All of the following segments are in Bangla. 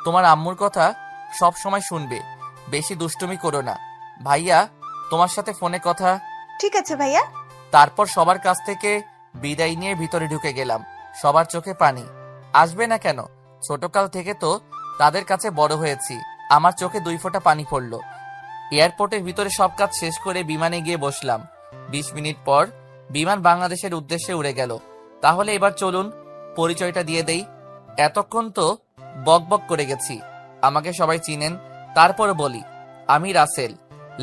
তোমার আম্মুর কথা সব সময় শুনবে, বেশি দুষ্টুমি করো না। ভাইয়া তোমার সাথে ফোনে কথা। ঠিক আছে ভাইয়া। তারপর সবার কাছ থেকে বিদায় নিয়ে ভিতরে ঢুকে গেলাম। সবার চোখে পানি। আসবে না কেন, ছোটকাল থেকে তো তাদের কাছে বড় হয়েছি। আমার চোখে 2 ফোঁটা পানি পড়ল। এয়ারপোর্টের ভিতরে সব কাজ শেষ করে বিমানে গিয়ে বসলাম। 20 মিনিট পর বিমান বাংলাদেশের উদ্দেশ্যে উড়ে গেল। তাহলে এবার চলুন পরিচয়টা দিয়ে দেই। এতক্ষণ তো বকবক করে গেছি, আমাকে সবাই চিনেন। তারপর বলি, আমি রাসেল।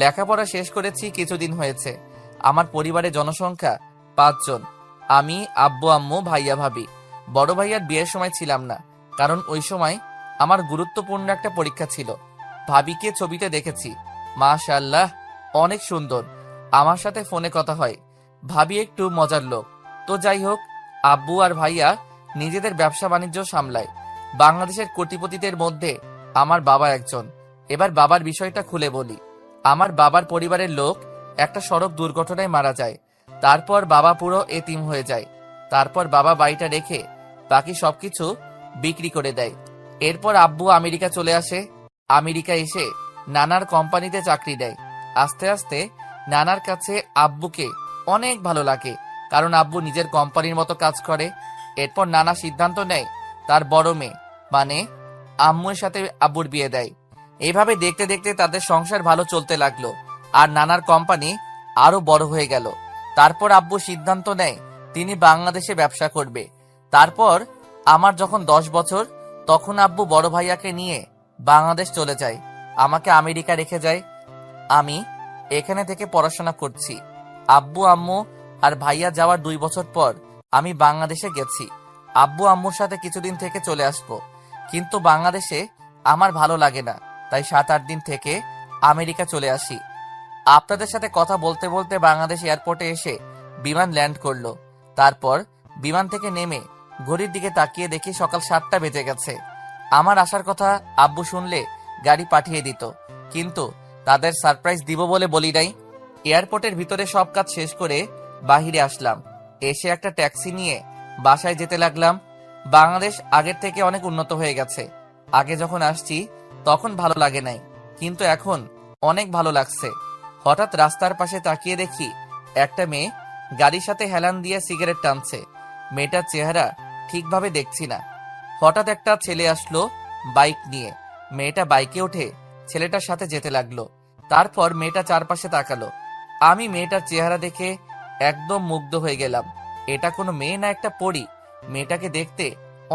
লেখাপড়া শেষ করেছি, কিছুদিন হয়েছে। আমার পরিবারের জনসংখ্যা 5 জন। আমি, আব্বু আম্মু, ভাইয়া ভাবি। বড় ভাইয়ার বিয়ের সময় ছিলাম না, কারণ ওই সময় আমার গুরুত্বপূর্ণ একটা পরীক্ষা ছিল। ভাবিকে ছবিতে দেখেছি, মাশাআল্লাহ অনেক সুন্দর। আমার সাথে ফোনে কথা হয়। ভাবি একটু মজার লোক। তো যাই হোক, আব্বু আর ভাইয়া নিজেদের ব্যবসা বাণিজ্য সামলায়। বাংলাদেশের কোটিপতিদের মধ্যে আমার বাবা একজন। এবার বাবার বিষয়টা খুলে বলি। আমার বাবার পরিবারের লোক একটা সড়ক দুর্ঘটনায় মারা যায়। তারপর বাবা পুরো এতিম হয়ে যায়। তারপর বাবা বাড়িটা রেখে বাকি সবকিছু বিক্রি করে দেয়। এরপর আব্বু আমেরিকা চলে আসে। আমেরিকা এসে নানার কোম্পানিতে চাকরি দেয়। আস্তে আস্তে নানার কাছে আব্বুকে অনেক ভালো লাগে, কারণ আব্বু নিজের কোম্পানির মতো কাজ করে। এরপর নানা সিদ্ধান্ত নেয় তার বড় মেয়ে মানে আম্মুর সাথে আব্বুর বিয়ে দেয়। এইভাবে দেখতে দেখতে তাদের সংসার ভালো চলতে লাগলো, আর নানার কোম্পানি আরো বড় হয়ে গেল। তারপর আব্বু সিদ্ধান্ত নেয় তিনি বাংলাদেশে ব্যবসা করবে। তারপর আমার যখন 10 বছর, তখন আব্বু বড় ভাইয়াকে নিয়ে বাংলাদেশ চলে যায়, আমাকে আমেরিকা রেখে যায়। আমি এখানে থেকে পড়াশোনা করছি। আব্বু আম্মু আর ভাইয়া যাওয়ার 2 বছর পর আমি বাংলাদেশে গেছি। আব্বু আম্মুর সাথে কিছুদিন থেকে চলে আসবো, কিন্তু বাংলাদেশে আমার ভালো লাগে না, তাই 7-8 দিন থেকে আমেরিকা চলে আসি। আপনাদের সাথে কথা বলতে বলতে বাংলাদেশ এয়ারপোর্টে এসে বিমান ল্যান্ড করলো। তারপর বিমান থেকে নেমে ঘড়ির দিকে তাকিয়ে দেখি সকাল 7টা বেজে গেছে। আমার আসার কথা আব্বু শুনলে গাড়ি পাঠিয়ে দিত, কিন্তু তাদের সারপ্রাইজ দিব বলে বলি নাই। এয়ারপোর্টের ভিতরে সব কাজ শেষ করে বাহিরে আসলাম। এসে একটা ট্যাক্সি নিয়ে বাসায় যেতে লাগলাম। বাংলাদেশ আগের থেকে অনেক উন্নত হয়ে গেছে। আগে যখন আসছি তখন ভালো লাগে নাই, কিন্তু এখন অনেক ভালো লাগছে। হঠাৎ রাস্তার পাশে তাকিয়ে দেখি একটা মেয়ে গাড়ির সাথে হেলান দিয়ে সিগারেট টানছে। মেয়েটার চেহারা ঠিকভাবে দেখছি না। হঠাৎ একটা ছেলে আসলো বাইক নিয়ে। মেয়েটা বাইকে উঠে ছেলেটার সাথে যেতে লাগলো। তারপর মেয়েটা চারপাশে তাকালো। আমি মেয়েটার চেহারা দেখে একদম মুগ্ধ হয়ে গেলাম। এটা কোনো মেয়ে না, একটা পরী। মেয়েটাকে দেখতে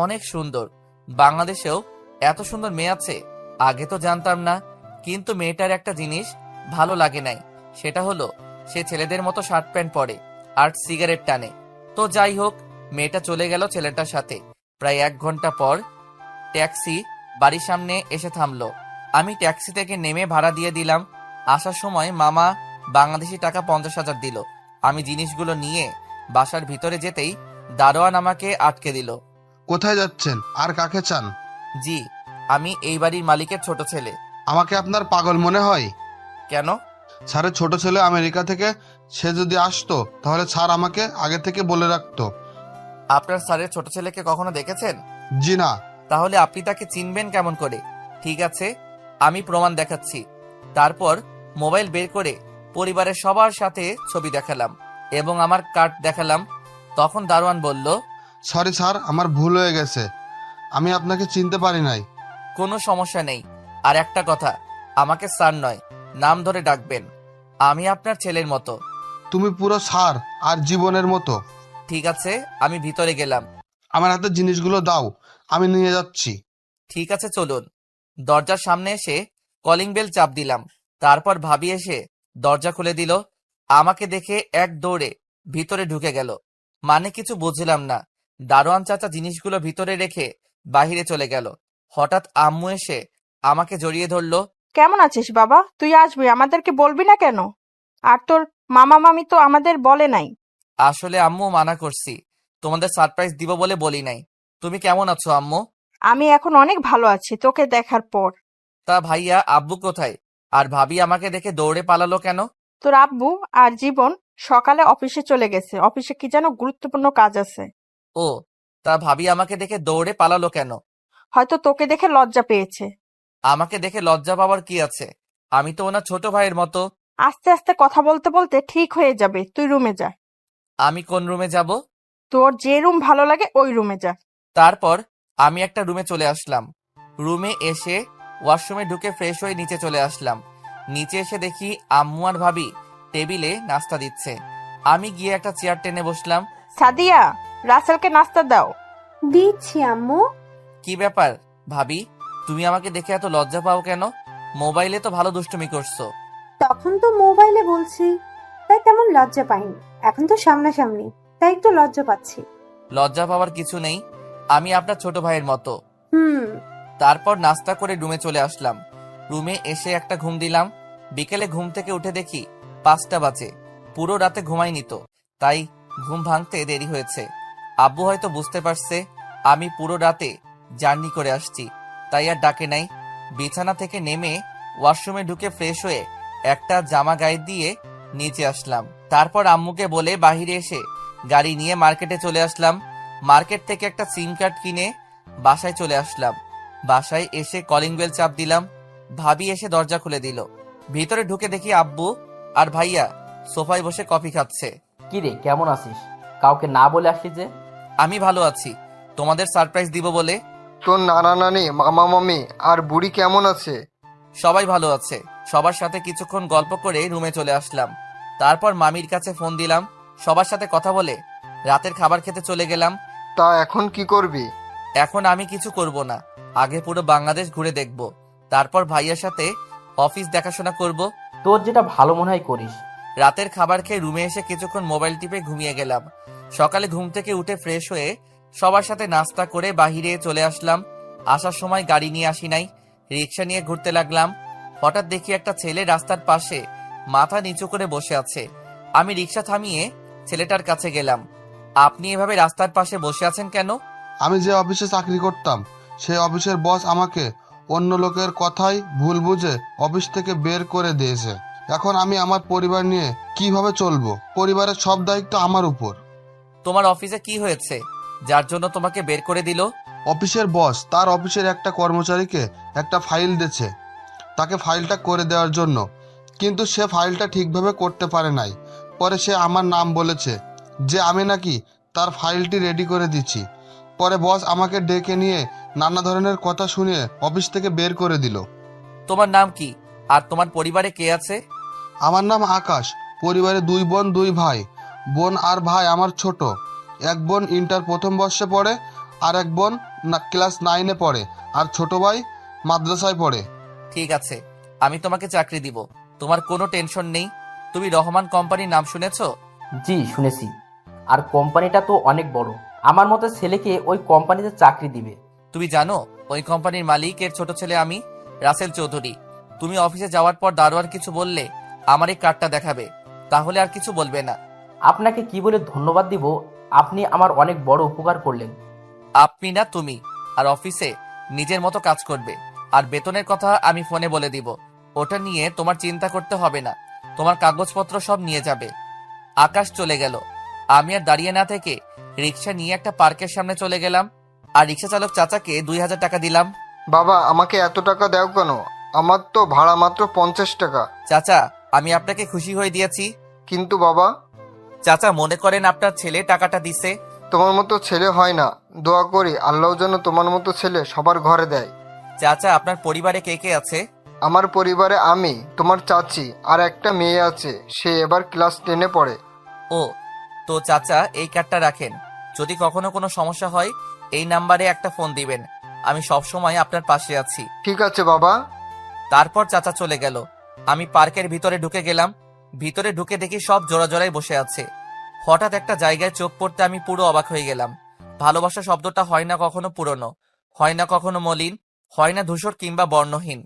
অনেক সুন্দর। বাংলাদেশেও এত সুন্দর মেয়ে আছে, আগে তো জানতাম না। কিন্তু মেয়েটার একটা জিনিস ভালো লাগে নাই, সেটা হলো সে ছেলেদের মতো শার্ট প্যান্ট পরে আর সিগারেট টানে। তো যাই হোক, মেয়েটা চলে গেল ছেলেটার সাথে। প্রায় 1 ঘন্টা পর ট্যাক্সি বাড়ির সামনে এসে থামলো। আমি ট্যাক্সি থেকে নেমে ভাড়া দিয়ে দিলাম। আসার সময় মামা বাংলাদেশি টাকা 50,000 দিল। আমি জিনিসগুলো নিয়ে বাসার ভিতরে যেতেই দারোয়ান আমাকে আটকে দিল। কোথায় যাচ্ছেন আর কাকে চান? জি, আমি এই বাড়ির মালিকের ছোট ছেলে। আমাকে আপনার পাগল মনে হয়? কেন? স্যারের ছোট ছেলে আমেরিকা থেকে, সে যদি আসতো তাহলে স্যার আমাকে আগে থেকে বলে রাখতো। আপনার স্যারের ছোট ছেলেকে কখনো দেখেছেন? জি না। তাহলে আপনি তাকে চিনবেন কেমন করে? ঠিক আছে, আমি প্রমাণ দেখাচ্ছি। তারপর মোবাইল বের করে পরিবারের সবার সাথে ছবি দেখালাম এবং আমার কার্ড দেখালাম। তখন দারোয়ান বলল, সরি স্যার, আমার ভুল হয়ে গেছে, আমি আপনাকে চিনতে পারি নাই। কোনো সমস্যা নেই। আর একটা কথা, আমাকে স্যার নয়, নাম ধরে ডাকবেন। আমি আপনার ছেলের মতো। তুমি পুরো স্যার আর জীবনের মতো। ঠিক আছে, আমি ভিতরে গেলাম। আমার হাতে জিনিসগুলো দাও, আমি নিয়ে যাচ্ছি। ঠিক আছে চলুন। দরজার সামনে এসে কলিং বেল চাপ দিলাম। তারপর ভাবি এসে দরজা খুলে দিল। আমাকে দেখে এক দৌড়ে ভিতরে ঢুকে গেল। মানে কিছু বুঝলাম না। দারোয়ান চাচা জিনিসগুলো ভিতরে রেখে বাহিরে চলে গেল। হঠাৎ আম্মু এসে আমাকে জড়িয়ে ধরলো। কেমন আছিস বাবা? তুই আসবি, আমাদেরকে বলবি না কেন? আর তোর মামা মামি তো আমাদের বলে নাই। আসলে আম্মু মানা করছি, তোমাদের সারপ্রাইজ দিব বলে বলি নাই। তুমি কেমন আছো আম্মু? আমি এখন অনেক ভালো আছি তোকে দেখার পর। তা ভাইয়া আব্বু কোথায়? আর ভাবি আমাকে দেখে দৌড়ে পালালো কেন? তোর আব্বু আর জীবন সকালে অফিসে চলে গেছে, অফিসে কি যেন গুরুত্বপূর্ণ কাজ আছে। ও, তা ভাবি আমাকে দেখে দৌড়ে পালালো কেন? হয়তো তোকে দেখে লজ্জা পেয়েছে। আমাকে দেখে লজ্জা পাওয়ার কি আছে? আমি তো ওনার ছোট ভাইয়ের মতো। আস্তে আস্তে কথা বলতে বলতে ঠিক হয়ে যাবে, তুই রুমে যা। আমি কোন রুমে যাব? তোর যে রুম ভালো লাগে ওই রুমে যা। তারপর আমি একটা রুমে চলে আসলাম। রুমে এসে ওয়াশরুমে ঢুকে ফ্রেশ হয়ে নিচে চলে আসলাম। নিচে এসে দেখি আম্মু আর ভাবি টেবিলে নাস্তা দিচ্ছে। আমি গিয়ে একটা চেয়ার টেনে বসলাম। সাদিয়া, রাসেলকে নাস্তা দাও। দিচ্ছি আম্মু। কি ব্যাপার ভাবি, তুমি আমাকে দেখে এত লজ্জা পাও কেন? মোবাইলে তো ভালো দুষ্টুমি করছো। তখন তো মোবাইলে বলছি, তাই তেমন লজ্জা পাইনি। এখন তো সামনাসামনি, তাই একটু লজ্জা পাচ্ছি। লজ্জা পাওয়ার কিছু নেই, আমি আপনার ছোট ভাইয়ের মতো। হুম। তারপর নাস্তা করে রুমে চলে আসলাম। রুমে এসে একটা ঘুম দিলাম। বিকেলে ঘুম থেকে উঠে দেখি 5টা বাজে। পুরো রাতে ঘুমাইনি তো, তাই ঘুম ভাঙতে দেরি হয়েছে। আব্বু হয়তো বুঝতে পারছে আমি পুরো রাতে জার্নি করে আসছি, তাই আর ডাকে নাই। বিছানা থেকে নেমে ওয়াশরুমে ঢুকে ফ্রেশ হয়ে একটা জামা গায়ে দিয়ে নিচে আসলাম। তারপর আম্মুকে বলে বাহিরে এসে গাড়ি নিয়ে মার্কেটে চলে আসলাম। মার্কেট থেকে একটা সিম কার্ড কিনে বাসায় চলে আসলাম। বাসায় এসে কলিং বেল চাপ দিলাম। ভাবি এসে দরজা খুলে দিল। ভিতরে ঢুকে দেখি আব্বু আর ভাইয়া সোফায় বসে কফি খাচ্ছে। কিরে, কেমন আছিস? কাউকে না বলে আসিস যে? আমি ভালো আছি, তোমাদের সারপ্রাইজ দিব বলে। তোর নানা নানি, মামা মামি আর বুড়ি কেমন আছে? সবাই ভালো আছে। সবার সাথে কিছুক্ষণ গল্প করে রুমে চলে আসলাম। তারপর মামির কাছে ফোন দিলাম। সবার সাথে কথা বলে রাতের খাবার খেতে চলে গেলাম। তা এখন কি করবি? এখন আমি কিছু করব না, আগে পুরো বাংলাদেশ ঘুরে দেখব। তারপর ভাইয়ার সাথে অফিস দেখাশোনা করব। তোর যেটা ভালো মনে হয় করিস। রাতের খাবার খেয়ে রুমে এসে কিছুক্ষণ মোবাইল টিপে ঘুমিয়ে গেলাম। সকালে ঘুম থেকে উঠে ফ্রেশ হয়ে সবার সাথে নাস্তা করে বাহিরে চলে আসলাম। আসার সময় গাড়ি নিয়ে আসি নাই, রিক্সা নিয়ে ঘুরতে লাগলাম। হঠাৎ দেখি একটা ছেলে রাস্তার পাশে মাথা নিচু করে বসে আছে। আমি রিক্সা থামিয়ে ছেলেটার কাছে গেলাম। আপনি এভাবে রাস্তার পাশে বসে আছেন কেন? আমি যে অফিসে চাকরি করতাম সেই অফিসের বস আমাকে অন্য লোকের কথাই ভুল বুঝে অফিস থেকে বের করে দিয়েছে। এখন আমি আমার পরিবার নিয়ে কিভাবে চলবো? পরিবারের সব দায়িত্ব আমার উপর। তোমার অফিসে কি হয়েছে যার জন্য তোমাকে বের করে দিল? অফিসের বস তার অফিসের একটা কর্মচারীকে একটা ফাইল দিয়েছে, তাকে ফাইলটা করে দেওয়ার জন্য, কিন্তু সে ফাইলটা ঠিকভাবে করতে পারে নাই। পরে সে আমার নাম বলেছে যে আমি নাকি তার ফাইলটি রেডি করে দিচ্ছি। পরে বস আমাকে ডেকে নিয়ে নানা ধরনের কথা শুনিয়ে অফিস থেকে বের করে দিল। তোমার নাম কি আর তোমার পরিবারে কে আছে? আমার নাম আকাশ। পরিবারে 2 বোন 2 ভাই। বোন আর ভাই আমার ছোট। এক বোন ইন্টার প্রথম বর্ষে পড়ে, আর এক বোন ক্লাস 9-এ পড়ে, আর ছোট ভাই মাদ্রাসায় পড়ে। ঠিক আছে, আমি তোমাকে চাকরি দিব, তোমার কোনো টেনশন নেই। তুমি রহমান কোম্পানির নাম শুনেছো? জি, শুনেছি। আর কোম্পানিটা তো অনেক বড়। আমার মতো ছেলেকে ওই কোম্পানিতে চাকরি দিবে। তুমি জানো ওই কোম্পানির মালিকের ছোট ছেলে আমি, রাসেল চৌধুরী। তুমি অফিসে যাওয়ার পর দারোয়ান কিছু বললে আমার এই কার্ডটা দেখাবে, তাহলে আর কিছু বলবে না। আপনাকে কি বলে ধন্যবাদ দিব? আপনি আমার অনেক বড় উপকার করলেন। আপনি না তুমি। আর অফিসে নিজের মতো কাজ করবে। আর বেতনের কথা আমি ফোনে বলে দিব, ওটা নিয়ে তোমার চিন্তা করতে হবে না। তোমার কাগজপত্র সব নিয়ে যাবে। আকাশ চলে গেল। আমি আর দাঁড়িয়ে না থেকে রিক্সা নিয়ে একটা পার্কের সামনে চলে গেলাম। আর রিক্সা চালক চাচাকে 2000 টাকা দিলাম। বাবা, আমাকে এত টাকা দাও কেন? আমার তো ভাড়া মাত্র 50 টাকা। চাচা, আমি আপনাকে খুশি হয়ে দিয়েছি। কিন্তু বাবা, চাচা মনে করেন আপনার ছেলে টাকাটা দিছে। তোমার মতো ছেলে হয় না। দোয়া করি আল্লাহ যেন তোমার মতো ছেলে সবার ঘরে দেয়। চাচা, আপনার পরিবারে কে কে আছে? আমার পরিবারে আমি, তোমার চাচি আর একটা মেয়ে আছে। সে এবার ক্লাস 10-এ পড়ে। ও, তো চাচা এই কার্ডটা রাখেন। যদি কখনো কোনো সমস্যা হয় এই নাম্বারে একটা ফোন দিবেন। আমি সব সময় আপনার পাশে আছি। ঠিক আছে বাবা। তারপর চাচা চলে গেল। আমি পার্কের ভিতরে ঢুকে গেলাম। ভিতরে ঢুকে দেখি সব জোড়া জোড়াই বসে আছে। হঠাৎ একটা জায়গায় চোখ পড়তে আমি পুরো অবাক হয়ে গেলাম। ভালোবাসা শব্দটা হয় না কখনো পুরনো, হয় না কখনো মলিন, হয় না ধূসর কিংবা বর্ণহীন,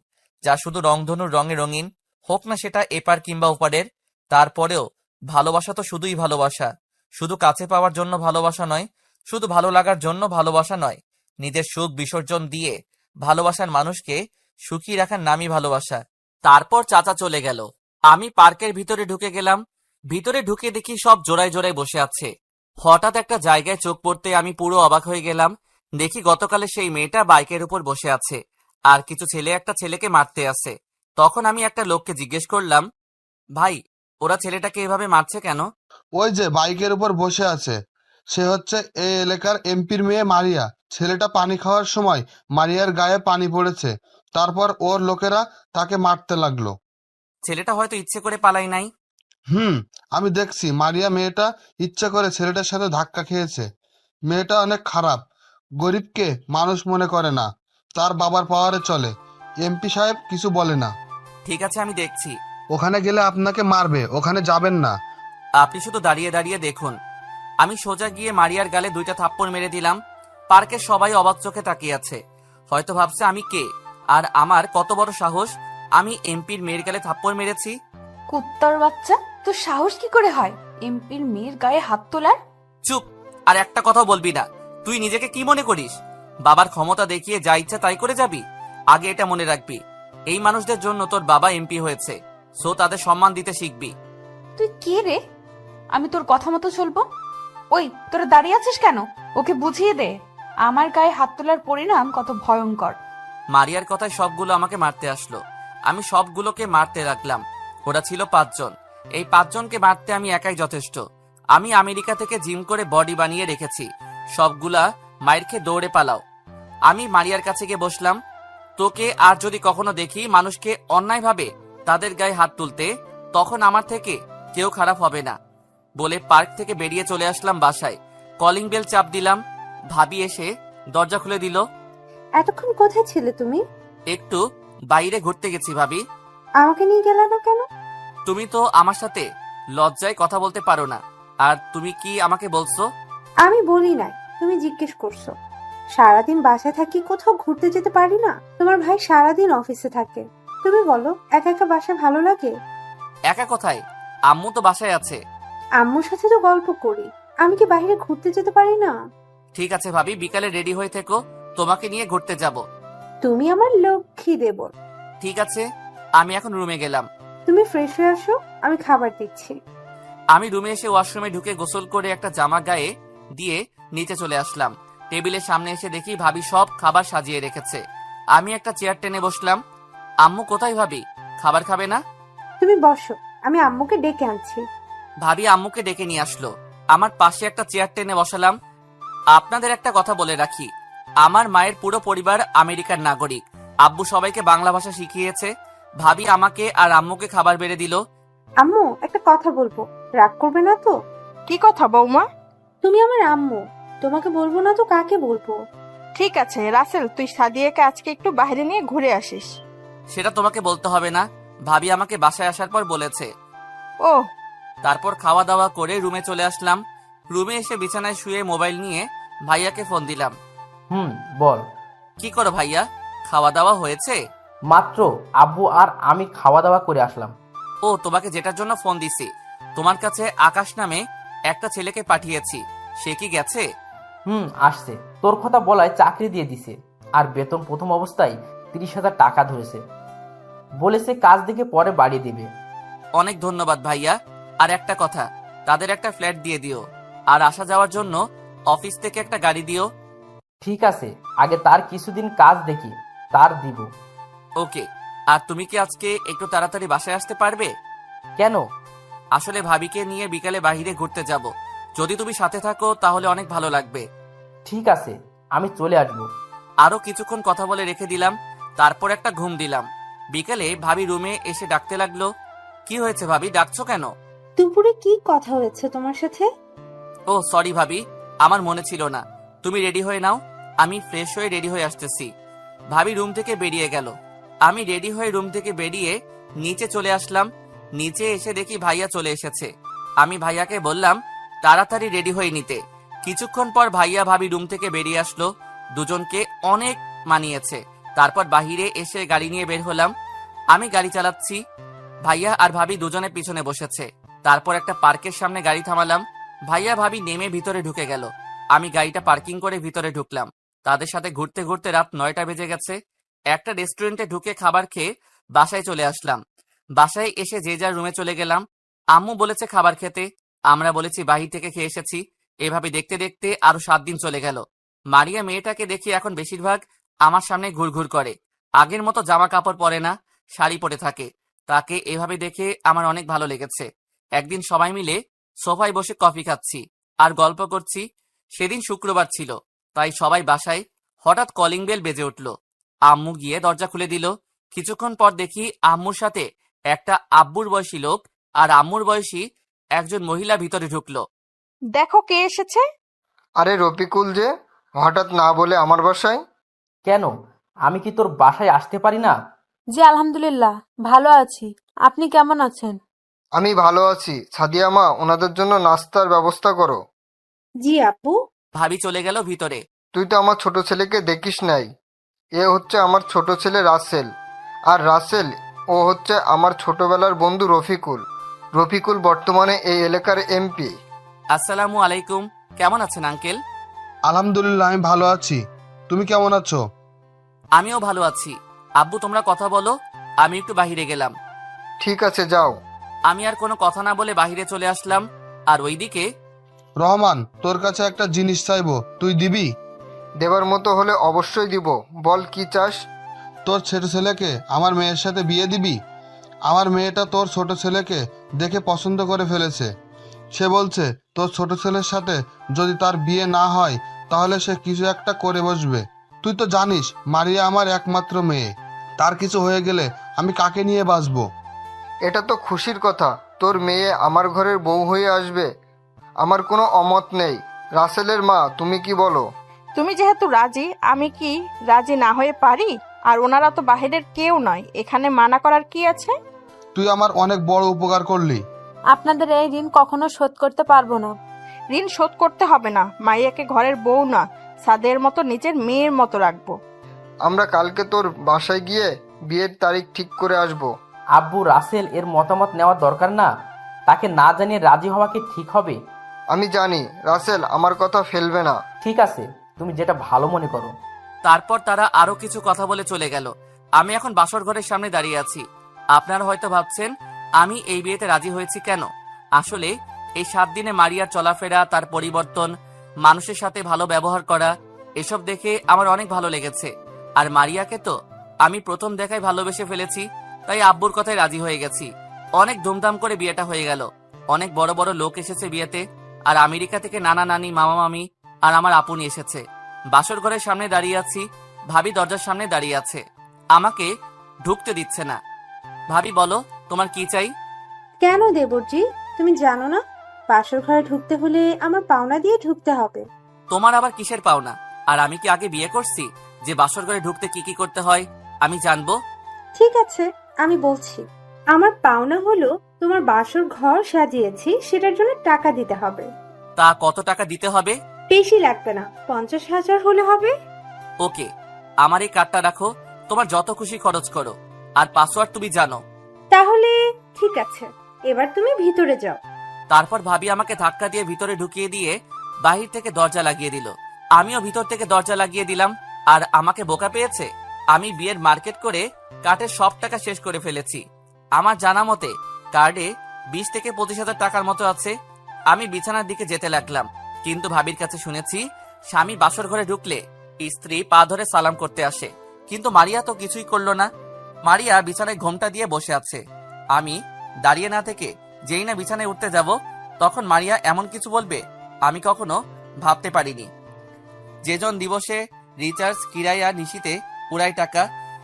যা শুধু রংধনুর রঙে রঙিন, হোক না সেটা এপার কিংবা ওপারের। তারপরেও ভালোবাসা তো শুধুই ভালোবাসা। শুধু কাছে পাওয়ার জন্য ভালোবাসা নয়, শুধু ভালো লাগার জন্য ভালোবাসা নয়। নিজের সুখ বিসর্জন দিয়ে ভালোবাসার মানুষকে সুখী রাখার নামই ভালোবাসা। তারপর চাচা চলে গেল। আমি পার্কের ভিতরে ঢুকে গেলাম। ভিতরে ঢুকে দেখি সব জোড়ায় জোড়ায় বসে আছে। হঠাৎ একটা জায়গায় চোখ পড়তে আমি পুরো অবাক হয়ে গেলাম। দেখি গতকালে সেই মেয়েটা বাইকের উপর বসে আছে আর কিছু ছেলে একটা ছেলেকে মারতে আসে। তখন আমি একটা লোককে জিজ্ঞেস করলাম, ভাই ওরা ছেলেটাকে এভাবে মারছে কেন? ওই যে বাইকের উপর বসে আছে, সে হচ্ছে এই এলাকার এমপির মেয়ে মারিয়া। ছেলেটা পানি খাওয়ার সময় মারিয়ার গায়ে পানি পড়েছে, তারপর ওর লোকেরা তাকে মারতে লাগলো। ছেলেটা হয়তো ইচ্ছে করে পালাই নাই। আমি দেখছি মারিয়া মেয়েটা ইচ্ছা করে ছেলেটার সাথে ধাক্কা খেয়েছে। মেয়েটা অনেক খারাপ, গরিবকে মানুষ মনে করে না, তার বাবার পাওয়ারে চলে। এমপি সাহেব কিছু বলে না। ঠিক আছে, আমি দেখছি। ওখানে গেলে আপনাকে মারবে, ওখানে যাবেন না। আপনি শুধু দাঁড়িয়ে দাঁড়িয়ে দেখুন। আমি সোজা গিয়ে মারিয়ার গালে 2টা থাপ্পড় মেরে দিলাম। পার্কের সবাই অবাক চোখে তাকিয়ে আছে, হয়তো ভাবছে আমি কে আর আমার কত বড় সাহস আমি এমপির মেয়ের গালে থাপ্পড় মেরেছি। কুত্তার বাচ্চা, তোর সাহস কি করে হয় এমপির মেয়ের গায়ে হাত তোলার? চুপ, আর একটা কথা বলবি না। তুই নিজেকে কি মনে করিস? বাবার ক্ষমতা দেখিয়ে যা ইচ্ছা তাই করে যাবি? আগে এটা মনে রাখবি, এই মানুষদের জন্য তোর বাবা এমপি হয়েছে, সো তাদের সম্মান দিতে শিখবি। তুই কে রে? আমি তোর কথা মতো চলবো? ওই, তোরা দাঁড়িয়ে আছিস কেন? ওকে বুঝিয়ে দে আমার গায়ে হাত তোলার পরিণাম কত ভয়ঙ্কর। মারিয়ার কথায় সবগুলো আমাকে মারতে আসলো। আমি সবগুলোকে মারতে লাগলাম। ওরা ছিল 5 জন। এই 5 জনকে মারতে আমি একাই যথেষ্ট। আমি আমেরিকা থেকে জিম করে বডি বানিয়ে রেখেছি। সবগুলা মায়ের খেয়ে দৌড়ে পালাও। আমি মারিয়ার কাছে গিয়ে বসলাম। তোকে আর যদি কখনো দেখি মানুষকে অন্যায়ভাবে তাদের গায়ে হাত তুলতে, তখন আমার থেকে কেউ খারাপ হবে না বলে পার্ক থেকে বেরিয়ে চলে আসলাম বাসায়। কলিং বেল চাপ দিলাম, ভাবি এসে দরজা খুলে দিল। এতক্ষণ কোথায় ছিলে তুমি? একটু বাইরে ঘুরতে গেছি ভাবি। আমাকে নিয়ে গেলে না কেন? তুমি তো আমার সাথে লজ্জায় কথা বলতে পারো না, আর তুমি কি আমাকে বলছো? আমি বলি নাই, তুমি জিজ্ঞেস করছো। সারাদিন বাসায় থাকি, কোথাও ঘুরতে যেতে পারি না? তোমার ভাই সারাদিন অফিসে থাকে। তুমি বলো, একা একা বাসায় ভালো লাগে? একা কথায়, আম্মু তো বাসায় আছে। আম্মুর সাথে তো গল্প করি, আমি কি বাইরে ঘুরতে যেতে পারি না? ঠিক আছে ভাবি, বিকালে রেডি হয়ে থেকো, তোমাকে নিয়ে ঘুরতে যাব। তুমি আমার লক্ষ্মী দেবর। ঠিক আছে, আমি এখন রুমে গেলাম। তুমি ফ্রেশ হয়ে আসো, আমি খাবার দিচ্ছি। আমি রুমে এসে ওয়াশরুমে ঢুকে গোসল করে একটা জামা গায়ে দিয়ে নিচে চলে আসলাম। টেবিলের সামনে এসে দেখি ভাবি সব খাবার সাজিয়ে রেখেছে। আমি একটা চেয়ার টেনে বসলাম। আম্মু কোথায় ভাবি? খাবার খাবে না? তুমি বসো, আমি আম্মুকে ডেকে আনছি। ভাবি আম্মুকে ডেকে নিয়ে আসলো। আমার পাশে একটা চেয়ার টেনে বসালাম। আপনাদের একটা কথা বলে রাখি, আমার মায়ের পুরো পরিবার আমেরিকার নাগরিক। আব্বু সবাইকে বাংলা ভাষা শিখিয়েছে। ভাবি আমাকে আর আম্মুকে খাবার বেড়ে দিল। আম্মু, একটা কথা বলবো, রাগ করবে না তো? কি কথা বৌমা? তুমি আমার আম্মু, তোমাকে বলবো না তো কাকে বলবো? ঠিক আছে রাসেল, তুই সাদিয়াকে আজকে একটু বাইরে নিয়ে ঘুরে আসিস। সেটা তোমাকে বলতে হবে না, ভাবি আমাকে বাসায় আসার পর বলেছে। ও, তারপর খাওয়া দাওয়া করে রুমে চলে আসলাম। রুমে এসে বিছানায় শুয়ে মোবাইল নিয়ে ভাইয়াকে ফোন দিলাম। বল। কি করো ভাইয়া, খাওয়া দাওয়া হয়েছে? মাত্র আব্বু আর আমি খাওয়া দাওয়া করে আসলাম। ও, তোমাকে যেটার জন্য ফোন দিছি, তোমার কাছে আকাশ নামে একটা ছেলেকে পাঠিয়েছি, সে কি গেছে? আসছে। তোর কথা বলায় চাকরি দিয়ে দিছে, আর বেতন প্রথম অবস্থায় 30,000 টাকা ধরেছে। বলেছে কাজ দেখে পরে বাড়িয়ে দিবে। অনেক ধন্যবাদ ভাইয়া। আর একটা কথা, তাদের একটা ফ্ল্যাট দিয়ে দিও, আর আসা যাওয়ার জন্য অফিস থেকে একটা গাড়ি দিও। ঠিক আছে, আগে তার কিছুদিন কাজ দেখি, তার দিব। ওকে। আর তুমি কি আজকে একটু তাড়াতাড়ি বাসায় আসতে পারবে? কেন? আসলে ভাবিকে নিয়ে বিকালে বাইরে ঘুরতে যাব, যদি তুমি সাথে থাকো তাহলে অনেক ভালো লাগবে। ঠিক আছে, আমি চলে আসবো। আরো কিছুক্ষণ কথা বলে রেখে দিলাম, তারপর একটা ঘুম দিলাম। বিকালে ভাবি রুমে এসে ডাকতে লাগলো। কি হয়েছে ভাবি, ডাকছো কেন? দুপুরে কি কথা হয়েছে তোমার সাথে? ও সরি ভাবি, আমার মনে ছিল না। তুমি রেডি হয়ে নাও, আমি ফ্রেশ হয়ে রেডি হয়ে আসতেছি। ভাবি রুম থেকে বেরিয়ে গেল। আমি রেডি হয়ে রুম থেকে বেরিয়ে নিচে চলে আসলাম। নিচে এসে দেখি ভাইয়া চলে এসেছে। আমি ভাইয়াকে বললাম তাড়াতাড়ি রেডি হয়ে নিতে। কিছুক্ষণ পর ভাইয়া ভাবি রুম থেকে বেরিয়ে আসলো। দুজনকে অনেক মানিয়েছে। তারপর বাহিরে এসে গাড়ি নিয়ে বের হলাম। আমি গাড়ি চালাচ্ছি, ভাইয়া আর ভাবি দুজনে পিছনে বসেছে। তারপর একটা পার্কের সামনে গাড়ি থামালাম। ভাইয়া ভাবি নেমে ভিতরে ঢুকে গেল। আমি গাড়িটা পার্কিং করে ভিতরে ঢুকলাম। তাদের সাথে ঘুরতে ঘুরতে রাত 9টা বেজে গেছে। একটা রেস্টুরেন্টে ঢুকে খাবার খেয়ে বাসায় চলে আসলাম। বাসায় এসে যে যার রুমে চলে গেলাম। আম্মু বলেছে খাবার খেতে, আমরা বলেছি বাহির থেকে খেয়ে এসেছি। এভাবে দেখতে দেখতে আরো 7 দিন চলে গেল। মারিয়া মেয়েটাকে দেখি এখন বেশিরভাগ আমার সামনে ঘুরঘুর করে। আগের মতো জামা কাপড় পরে না, শাড়ি পরে থাকে। তাকে এভাবে দেখে আমার অনেক ভালো লেগেছে। একদিন সবাই মিলে সোফায় বসে কফি খাচ্ছি আর গল্প করছি। সেদিন শুক্রবার ছিল, তাই সবাই বাসায়। হঠাৎ কলিং বেল বেজে উঠল। আম্মু গিয়ে দরজা খুলে দিল। কিছুক্ষণ পর দেখি আম্মুর সাথে একটা আব্বুর বয়সী লোক আর আম্মুর বয়সী একজন মহিলা ভিতরে ঢুকলো। দেখো কে এসেছে। আরে রফিকুল যে, হঠাৎ না বলে আমার বাসায়? কেন, আমি কি তোর বাসায় আসতে পারি না? জি আলহামদুলিল্লাহ ভালো আছি। আপনি কেমন আছেন? আমি ভালো আছি। সাদিয়া মা, ওনাদের জন্য নাস্তার ব্যবস্থা করো। জি আপু। ভাবি চলে গেল ভিতরে। তুই তো আমার ছোট ছেলেকে দেখিস নাই। এ হচ্ছে আমার ছোট ছেলে রাসেল, আর রাসেল ও হচ্ছে আমার ছোটবেলার বন্ধু রফিকুল। রফিকুল বর্তমানে এই এলাকার এমপি। আসসালামু আলাইকুম, কেমন আছেন আঙ্কেল? আলহামদুলিল্লাহ, আমি ভালো আছি। তুমি কেমন আছো? আমিও ভালো আছি। আব্বু তোমরা কথা বলো, আমি একটু বাহিরে গেলাম। ঠিক আছে, যাও। আমি আর কোনো কথা না বলে বাহিরে চলে আসলাম। আর ওইদিকে রহমান, তোর কাছে একটা জিনিস চাইবো, তুই দিবি? দেবার মতো হলে অবশ্যই দিব। বল কি চাস? তোর ছোট ছেলেকে আমার মেয়ের সাথে বিয়ে দিবি? আমার মেয়েটা তোর ছোট ছেলেকে দেখে পছন্দ করে ফেলেছে। সে বলছে তোর ছোট ছেলের সাথে যদি তার বিয়ে না হয় তাহলে সে কিছু একটা করে বসবে। তুই তো জানিস মারিয়া আমার একমাত্র মেয়ে। তার কিছু হয়ে গেলে আমি কাকে নিয়ে বাঁচবো? এটা তো খুশির কথা, তোর মেয়ে আমার ঘরের বউ হয়ে আসবে। আমার কোনো অমত নেই। রাসেলের মা, তুমি কি বলো? তুমি যেহেতু রাজি, আমি কি রাজি না হয়ে পারি? আর ওনারা তো বাহিরের কেউ নয়, এখানে মানা করার কি আছে? তুই আমার অনেক বড় উপকার করলি। আপনাদের এই ঋণ কখনো শোধ করতে পারবো না। ঋণ শোধ করতে হবে না। মাইয়াকে ঘরের বউ না, সাদের মতো নিজের মেয়ের মতো রাখবো। আমরা কালকে তোর বাসায় গিয়ে বিয়ের তারিখ ঠিক করে আসব। আব্বু, রাসেল এর মতামত নেওয়ার দরকার না? তাকে না জানিয়ে রাজি হওয়া কি ঠিক হবে? আমি জানি রাসেল আমার কথা ফেলবে না। ঠিক আছে, তুমি যেটা ভালো মনে করো। তারপর তারা আরো কিছু কথা বলে চলে গেল। আমি এখন বাসর ঘরের সামনে দাঁড়িয়ে আছি। আপনারা হয়তো ভাবছেন আমি এই বিয়েতে রাজি হয়েছি কেন। আসলে এই 7 দিনে মারিয়ার চলাফেরা, তার পরিবর্তন, মানুষের সাথে ভালো ব্যবহার করা, এসব দেখে আমার অনেক ভালো লেগেছে। আর মারিয়াকে তো আমি প্রথম দেখায় ভালোবেসে ফেলেছি, তাই আব্বুর কথায় রাজি হয়ে গেছি। অনেক ধুমধাম করে বিয়েটা হয়ে গেল। অনেক বড় বড় লোক এসেছে বিয়েতে, আর আমেরিকা থেকে নানা নানি, মামা মামি আর আমার আপুনি এসেছে। বাসর ঘরের সামনে দাঁড়িয়ে আছি, ভাবি দরজার সামনে দাঁড়িয়ে আছে, আমাকে ঢুকতে দিচ্ছে না। ভাবি বলো, তোমার কি চাই? কেন দেবরজি, তুমি জানো না বাসর ঘরে ঢুকতে হলে আমার পাওনা দিয়ে ঢুকতে হবে? তোমার আবার কিসের পাওনা? আর আমি কি আগে বিয়ে করছি যে বাসর ঘরে ঢুকতে কি কি করতে হয় আমি জানবো? ঠিক আছে, আমি বলছি। আমার পাওনা হলো তোমার বাসর ঘর সাজিয়েছি, সেটার জন্য টাকা দিতে হবে। তা কত টাকা দিতে হবে? বেশি লাগবে না, 50,000 হলে হবে। ওকে, আমার এই কার্ডটা রাখো, তোমার যত খুশি খরচ করো। আর পাসওয়ার্ড তুমি জানো। তাহলে ঠিক আছে, এবার তুমি ভিতরে যাও। তারপর ভাবি আমাকে ধাক্কা দিয়ে ভিতরে ঢুকিয়ে দিয়ে বাহির থেকে দরজা লাগিয়ে দিল। আমিও ভিতর থেকে দরজা লাগিয়ে দিলাম। আর আমাকে বোকা পেয়েছে। আমি বিয়ের মার্কেট করে কার্ডের সব টাকা শেষ করে ফেলেছি। আমার জানা মতে কার্ডে 20 থেকে 25,000 টাকার মতো আছে। আমি বিছানার দিকে যেতে লাগলাম, কিন্তু ভাবির কাছে শুনেছি স্বামী বাসর ঘরে ঢুকলে স্ত্রী পা ধরে সালাম করতে আসে। কিন্তু মারিয়া তো কিছুই করলো না। মারিয়া বিছানায় ঘোমটা দিয়ে বসে আছে। আমি দাঁড়িয়ে না থেকে যেই না বিছানায় উঠতে যাব, তখন মারিয়া এমন কিছু বলবে আমি কখনো ভাবতে পারিনি। যেজন দিবসে রিচার্জ কিরায়া নিশিতে পুরাই টাকা,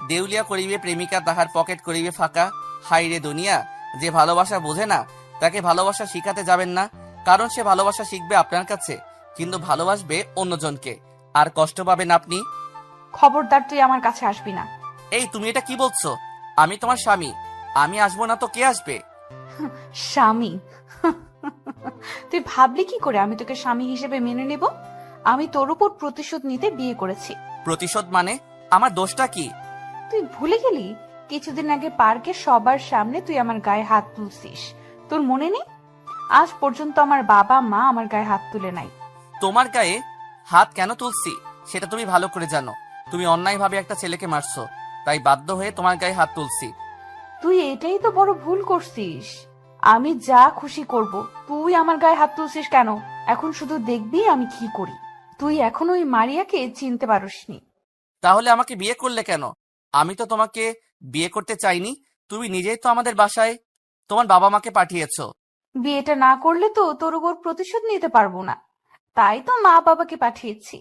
দেউলিয়া করিবে প্রেমিকা তাহার পকেট করিবে ফাঁকা। হাই রে দুনিয়া, যে ভালোবাসা বোঝে না তাকে ভালোবাসা শিখাতে যাবেন না, কারণ সে ভালোবাসা শিখবে আপনার কাছে, কিন্তু ভালোবাসবে অন্যজনকে, আর কষ্ট পাবেন আপনি। খবরদার, তুই আমার কাছে আসবি না। এই তুমি এটা কি বলছো? আমি তোমার স্বামী, আমি আসবো না তো কে আসবে? স্বামী? তুই ভাবলি কি করে আমি তোকে স্বামী হিসেবে মেনে নেব? আমি তোর উপর প্রতিশোধ নিতে বিয়ে করেছি। প্রতিশোধ মানে? আমার দোষটা কি? তুই ভুলে গেলি কিছুদিন আগে পার্কে সবার সামনে তুই আমার গায়ে হাত তুলছিস? তোর মনে নেই? আজ পর্যন্ত আমার বাবা মা আমার গায়ে হাত তুলে নাই। তোমার গায়ে হাত কেন তুলছি সেটা তুমি ভালো করে জানো। তুমি অন্যায়ভাবে একটা ছেলেকে মারছো, তাই বাধ্য হয়ে তোমার গায়ে হাত তুলছি। তুই এটাই তো বড় ভুল করছিস। আমি যা খুশি করব, তুই আমার গায়ে হাত তুলছিস কেন? এখন শুধু দেখবি আমি কি করি। তুই এখন ওই মারিয়াকে চিনতে পারোসনি। তাহলে আমাকে বিয়ে করলে কেন? আমি তো তোমাকে বিয়ে করতে চাইনি। তুমি নিজেই তো আমাদের বাসায় তোমার বাবা মাকে পাঠিয়েছো। বিয়েটা না করলে তো তোর উপর প্রতিশোধ নিতে পারবো না, তাই তো মা বাবাকে পাঠিয়েছি।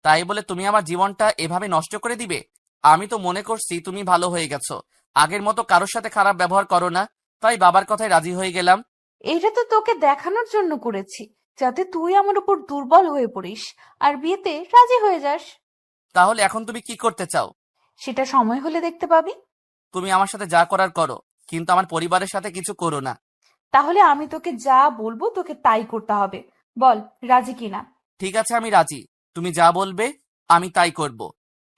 তাই বলে তুমি আমার জীবনটা এভাবে নষ্ট করে দিবে? আমি তো মনে করছি তুমি ভালো হয়ে গেছো, আগের মতো কারোর সাথে খারাপ ব্যবহার করো না, তাই বাবার কথায় রাজি হয়ে গেলাম। এটা তো তোকে দেখানোর জন্য করেছি, যাতে তুই আমার উপর দুর্বল হয়ে পড়িস আর বিয়েতে রাজি হয়ে যাস। তাহলে এখন তুমি কি করতে চাও? সেটা সময় হলে দেখতে পাবি। তুমি আমার সাথে যা করার করো, কিন্তু আমার পরিবারের সাথে কিছু করো না। তাহলে আমি তোকে যা বলবো তোকে তাই করতে হবে। বল রাজি কিনা। ঠিক আছে, আমি রাজি। তুমি যা বলবে আমি তাই করব।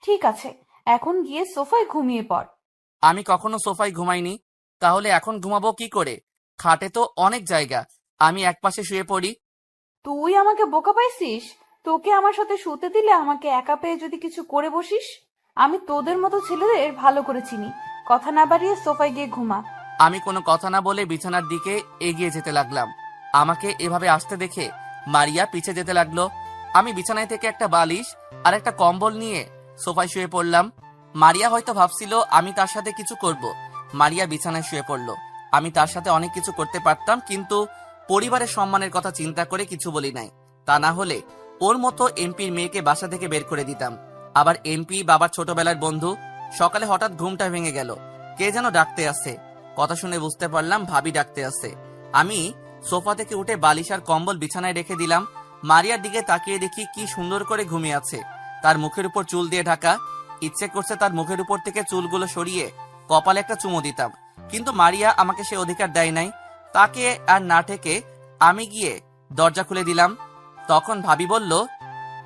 ঠিক আছে, এখন গিয়ে সোফায় ঘুমিয়ে পড়। আমি কখনো সোফায় ঘুমাইনি, তাহলে এখন ঘুমাবো কি করে? খাটে তো অনেক জায়গা, আমি একপাশে শুয়ে পড়ি। তুই আমাকে বোকা পাইছিস? তোকে আমার সাথে শুতে দিলে আমাকে একা পেয়ে যদি কিছু করে বসিস। আমি তোদের মতো ছেলেদের ভালো করে চিনি। কথা না বাড়িয়ে সোফায় গিয়ে ঘুমা। আমি কোনো কথা না বলে বিছানার দিকে এগিয়ে যেতে লাগলাম। আমাকে এভাবে আসতে দেখে মারিয়া পিছে যেতে লাগলো। আমি বিছানায় থেকে একটা বালিশ আর একটা কম্বল নিয়ে সোফায় শুয়ে পড়লাম। মারিয়া হয়তো ভাবছিল আমি তার সাথে কিছু করব। মারিয়া বিছানায় শুয়ে পড়লো। আমি তার সাথে অনেক কিছু করতে পারতাম, কিন্তু পরিবারের সম্মানের কথা চিন্তা করে কিছু বলি নাই। তা না হলে ওর মতো এমপির মেয়েকে বাসা থেকে বের করে দিতাম। আবার এমপি বাবার ছোটবেলার বন্ধু। সকালে হঠাৎ ঘুমটা ভেঙে গেল, কে যেন ডাকতে আসে। কথা শুনে বুঝতে পারলাম ভাবি ডাকতে আসে। আমি সোফা থেকে উঠে বালিশ আর কম্বল বিছানায় রেখে দিলাম। মারিয়ার দিকে তাকিয়ে দেখি কি সুন্দর করে ঘুমিয়ে আছে, তার মুখের উপর চুল দিয়ে ঢাকা। ইচ্ছে করছে তার মুখের উপর থেকে চুলগুলো সরিয়ে কপালে একটা চুমু দিতাম, কিন্তু মারিয়া আমাকে সে অধিকার দেয় নাই। তাকে আর না ঠেকে আমি গিয়ে দরজা খুলে দিলাম। তখন ভাবি বলল,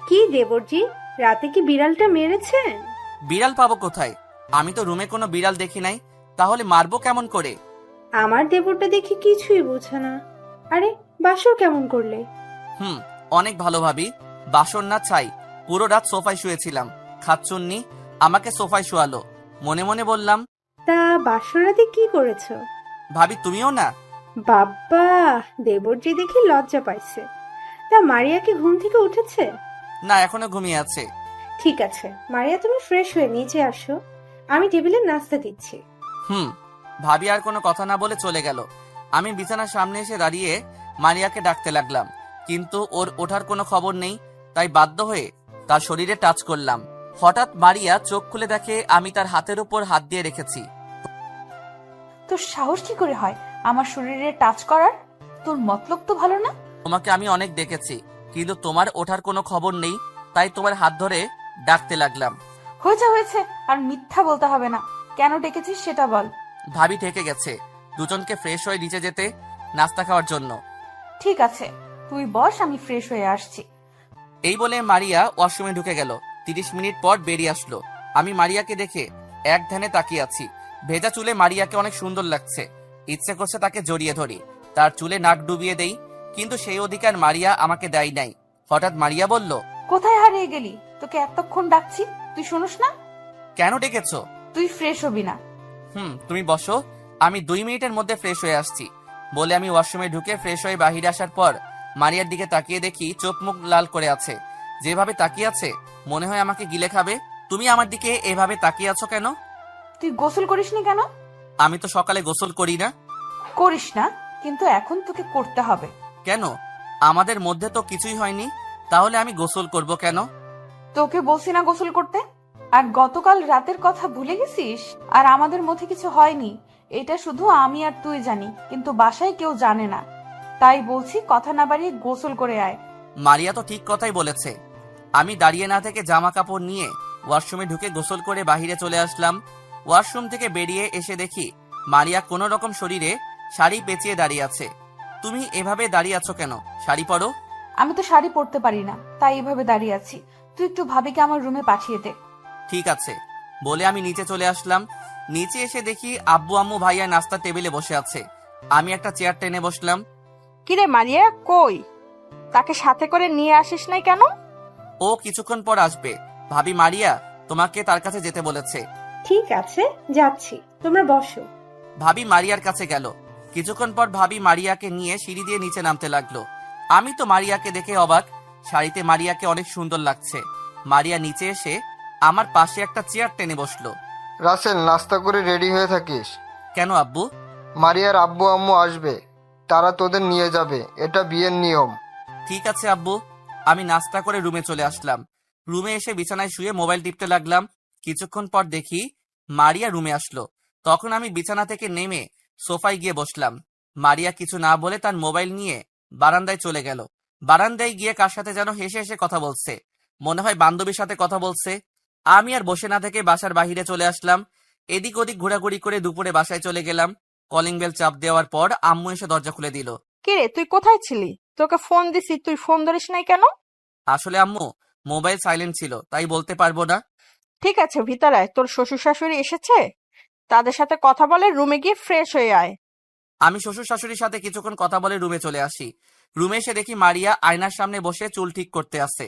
কি দেবরজি, রাতে কি বিড়ালটা মেরেছেন? বিড়াল পাবো কোথায়? আমি তো রুমে কোনো বিড়াল দেখি নাই, তাহলে মারবো কেমন করে? আমার দেবরটা দেখি কিছুই বোঝে না। আরে বাসর কেমন করলে? অনেক ভালো ভাবি। বাসর না ছাই, পুরো রাত সোফায় শুয়েছিলাম। খাচ্চুন্নি আমাকে সোফায় শোয়ালো। মনে মনে বললাম, তা বাসর রাতে কি করেছো? ভাবি তুমিও না? বাবা, দেবরজি দেখি লজ্জা পাইছে। তা মারিয়া কি ঘুম থেকে উঠেছে? না, এখনো ঘুমিয়ে আছে। ঠিক আছে মারিয়া, তুমি ফ্রেশ হয়ে নিচে আসো, আমি টেবিলে নাস্তা দিচ্ছি। ভাবি আর কোনো কথা না বলে চলে গেল। আমি বিছানার সামনে এসে দাঁড়িয়ে মারিয়াকে ডাকতে লাগলাম, কিন্তু ওর ওঠার কোনো খবর নেই। তাই বাধ্য হয়ে তার শরীরে টাচ করলাম। হঠাৎ মারিয়া চোখ খুলে দেখে আমি তার হাতের উপর হাত দিয়ে রেখেছি। তোর সাহস কি করে হয় আমার শরীরে টাচ করার? তোর মতলব তো ভালো না। তোমাকে আমি অনেক দেখেছি, কিন্তু তোমার ওঠার কোনো খবর নেই, তাই তোমার হাত ধরে ডাকতে লাগলাম। হয়েছে, আর মিথ্যা বলতে হবে না। কেন ডেকেছিস সেটা বল। ভাবি ঠেকে গেছে দুজনকে ফ্রেশ হয়ে নিচে যেতে, নাস্তা খাওয়ার জন্য। ঠিক আছে, তুই বস, আমি ফ্রেশ হয়ে আসছি। এই বলে মারিয়া ওয়াশরুমে ঢুকে গেল। 30 মিনিট পর বেরিয়ে আসলো। আমি মারিয়াকে দেখে এক ধ্যানে তাকিয়ে আছি। ভেজা চুলে মারিয়াকে অনেক সুন্দর লাগছে। ইচ্ছে করছে তাকে জড়িয়ে ধরি, তার চুলে নাক ডুবিয়ে দেই, কিন্তু সেই অধিকার মারিয়া আমাকে দেয় নাই। হঠাৎ মারিয়া বলল, কোথায় হারিয়ে গেলি? তোকে এতক্ষণ ডাকছি, তুই শুনোস না? কেন ডেকেছো? তুই ফ্রেশ হবি না? তুমি বসো, আমি 2 মিনিটের মধ্যে ফ্রেশ হয়ে আসছি। বলে আমি ওয়াশরুমে ঢুকে ফ্রেশ হয়ে বাহিরে আসার পর মারিয়ার দিকে তাকিয়ে দেখি চোখ মুখ লাল করে আছে। যেভাবে তাকিয়ে আছে মনে হয় আমাকে গিলে খাবে। তুমি আমার দিকে এভাবে তাকিয়ে আছো কেন? তুই গোসল করিসনি কেন? আমি তো সকালে গোসল করি না। করিস না, কিন্তু এখন তোকে করতে হবে। কেন? আমাদের মধ্যে তো কিছুই হয়নি, তাহলে আমি গোসল করব কেন? তোকে বলছি না গোসল করতে? আর গতকাল রাতের কথা ভুলে গেছিস? আর আমাদের মধ্যে কিছু হয়নি, এটা শুধু আমি আর তুই জানি, কিন্তু বাসায় কেউ জানে না। তাই বলছি কথা না বাড়িয়ে গোসল করে আয়। মারিয়া তো ঠিক কথাই বলেছে। আমি দাঁড়িয়ে না থেকে জামা কাপড় নিয়ে ওয়াশরুমে ঢুকে গোসল করে বাহিরে চলে আসলাম। ওয়াশরুম থেকে বেরিয়ে এসে দেখি মারিয়া কোনো রকম শরীরে শাড়ি পেঁচিয়ে দাঁড়িয়ে আছে। তুমি এভাবে দাঁড়িয়ে আছো কেন? শাড়ি পরো। আমি তো শাড়ি পরতে পারি না, তাই এভাবে দাঁড়িয়ে আছি। তুই একটু ভাবিকে আমার রুমে পাঠিয়ে দে। ঠিক আছে বলে আমি নিচে চলে আসলাম। নিচে এসে দেখি আব্বু আম্মু ভাইয়া নাস্তার টেবিলে বসে আছে। আমি একটা চেয়ার টেনে বসলাম। কিরে মারিয়া কই? তাকে সাথে করে নিয়ে আসিস নাই কেন? ও কিছুক্ষণ পর আসবে। ভাবি মারিয়া তোমাকে তার কাছে যেতে বলেছে। ঠিক আছে যাচ্ছি, তোমরা বসো। ভাবি মারিয়ার কাছে গেল। কিছুক্ষণ পর ভাবি মারিয়াকে নিয়ে সিঁড়ি দিয়ে নিচে নামতে লাগলো। আমি তো মারিয়াকে দেখে অবাক। শাড়িতে মারিয়াকে অনেক সুন্দর লাগছে। মারিয়া নিচে এসে আমার পাশে একটা চেয়ার টেনে বসলো। রাসেল, নাস্তা করে রেডি হয়ে থাকিস। কেন আব্বু? মারিয়ার আব্বু আম্মু আসবে, তারা তোদের নিয়ে যাবে, এটা বিয়ের নিয়ম। ঠিক আছে আব্বু। আমি নাস্তা করে রুমে চলে আসলাম। রুমে এসে বিছানায় শুয়ে মোবাইল টিপতে লাগলাম। কিছুক্ষণ পর দেখি মারিয়া রুমে আসলো। তখন আমি বিছানা থেকে নেমে সোফায় গিয়ে বসলাম। মারিয়া কিছু না বলে তার মোবাইল নিয়ে বারান্দায় চলে গেল। বারান্দায় গিয়ে কার সাথে যেন হেসে হেসে কথা বলছে, মনে হয় বান্ধবীর সাথে কথা বলছে। আমি আর বসে না থেকে বাসার বাহিরে চলে আসলাম। এদিক ওদিক ঘোরাঘুরি করে দুপুরে বাসায় চলে গেলাম। কলিং বেল চাপ দেওয়ার পর আম্মু এসে দরজা খুলে দিল। কিরে, তুই কোথায় ছিলি? তোকে ফোন দিছি, তুই ফোন ধরিস নাই কেন? আসলে আম্মু, মোবাইল সাইলেন্ট ছিল, তাই বলতে পারবো না। ঠিক আছে, ভিতরে আয়। তোর শ্বশুর শাশুড়ি এসেছে, তাদের সাথে কথা বলে রুমে গিয়ে ফ্রেশ হয়ে আয়। আমি শ্বশুর শাশুড়ির সাথে কিছুক্ষণ কথা বলে রুমে চলে আসি। রুমে এসে দেখি মারিয়া আয়নার সামনে বসে চুল ঠিক করতে আসে।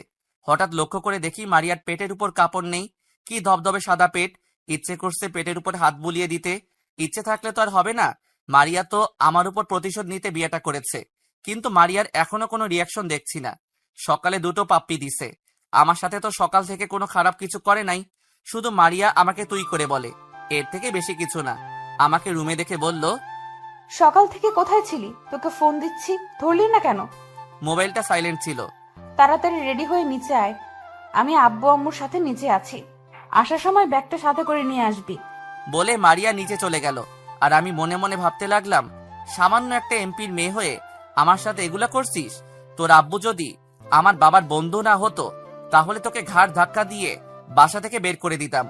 হঠাৎ লক্ষ্য করে দেখি মারিয়ার পেটের উপর কাপড় নেই, কি ধবধবে সাদা পেট। ইচ্ছে করছে পেটের উপর হাত বুলিয়ে দিতে। ইচ্ছে থাকলে তো আর হবে না। মারিয়া তো আমার উপর প্রতিশোধ নিতে বিয়েটা করেছে, কিন্তু মারিয়ার এখনো কোনো রিয়াকশন দেখছি না। সকালে দুটো পাপ্পি দিছে। আমার সাথে তো সকাল থেকে কোনো খারাপ কিছু করে নাই, শুধু মারিয়া আমাকে তুই করে বলে, এর থেকে বেশি কিছু না। আমাকে রুমে দেখে বলল, সকাল থেকে কোথায় ছিলি? তোকে ফোন দিচ্ছি, ধরলি না কেন? মোবাইলটা সাইলেন্ট ছিল। তাড়াতাড়ি রেডি হয়ে নিচে আয়, আমি আব্বু আম্মুর সাথে নিচে আছি। আসার সময় ব্যাগটা সাথে করে নিয়ে আসবি। বলে মারিয়া নিচে চলে গেল। আর আমি মনে মনে ভাবতে লাগলাম, সামান্য একটা এমপির মেয়ে হয়ে আমার সাথে এগুলা করছিস? তোর আব্বু যদি আমার বাবার বন্ধু না হতো, তাহলে তোকে ঘাড় ধাক্কা দিয়ে বাসা থেকে বের করে দিতাম।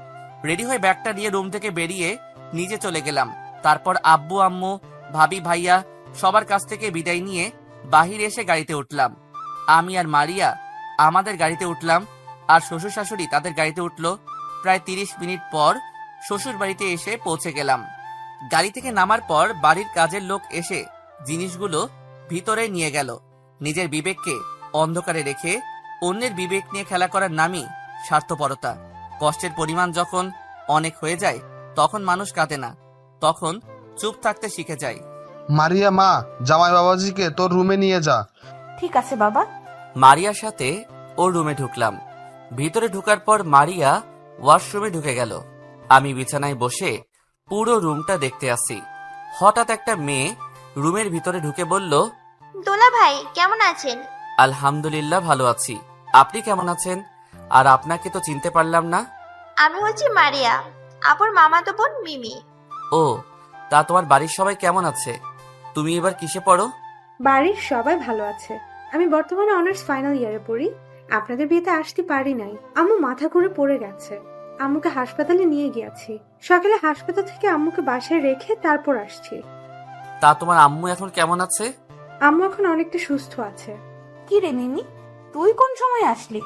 রেডি হয়ে ব্যাগটা নিয়ে রুম থেকে বেরিয়ে নিচে চলে গেলাম। তারপর আব্বু আম্মু, ভাবি, ভাইয়া সবার কাছ থেকে বিদায় নিয়ে বাহিরে এসে গাড়িতে উঠলাম। আমি আর মারিয়া আমাদের গাড়িতে উঠলাম, আর শ্বশুর শাশুড়ি তাদের গাড়িতে উঠলো। প্রায় 30 মিনিট পর শ্বশুর বাড়িতে এসে পৌঁছে গেলাম। গাড়ি থেকে নামার পর বাড়ির কাজের লোক এসে জিনিসগুলো ভিতরে নিয়ে গেল। নিজের বিবেককে অন্ধকারে রেখে অন্যের বিবেক নিয়ে খেলা করার নামই স্বার্থপরতা। কষ্টের পরিমাণ যখন অনেক হয়ে যায়, তখন মানুষ কাঁদে না, তখন চুপ থাকতে শিখে যায়। মারিয়া, মা, জামাই বাবাজিকে তোর রুমে নিয়ে যা। ঠিক আছে বাবা। মারিয়ার সাথে ওর রুমে ঢুকলাম। ভিতরে ঢুকার পর মারিয়া ওয়াশরুমে ঢুকে গেল। আমি বিছানায় বসে পুরো রুমটা দেখতে আসি। হঠাৎ একটা মেয়ে রুমের ভিতরে ঢুকে বলল, দোলা ভাই কেমন আছেন? আলহামদুলিল্লাহ ভালো আছি, আপনি কেমন আছেন? আর আপনাকে তো চিনতে পারলাম না। আমি হচ্ছি মারিয়া, আপুর মামাতো বোন মিমি। ও, তা তোমার বাড়ির সবাই কেমন আছে? তুমি এবার কিসে পড়ো? বাড়ির সবাই ভালো আছে। আমি বর্তমানে অনার্স ফাইনাল ইয়ারে পড়ি। আপনাদের বিয়েতে আসতে পারি নাই, আম্মু মাথা ঘুরে পড়ে গেছে। আম্মুকে হাসপাতালে নিয়ে গিয়েছি। সকালে হাসপাতাল থেকে আম্মুকে বাসায় রেখে তারপর আসছি। তা তোমার আম্মু এখন কেমন আছে? আম্মু এখন অনেকটা সুস্থ আছে। কি রে মিমি, তুই কোন সময় আসলি?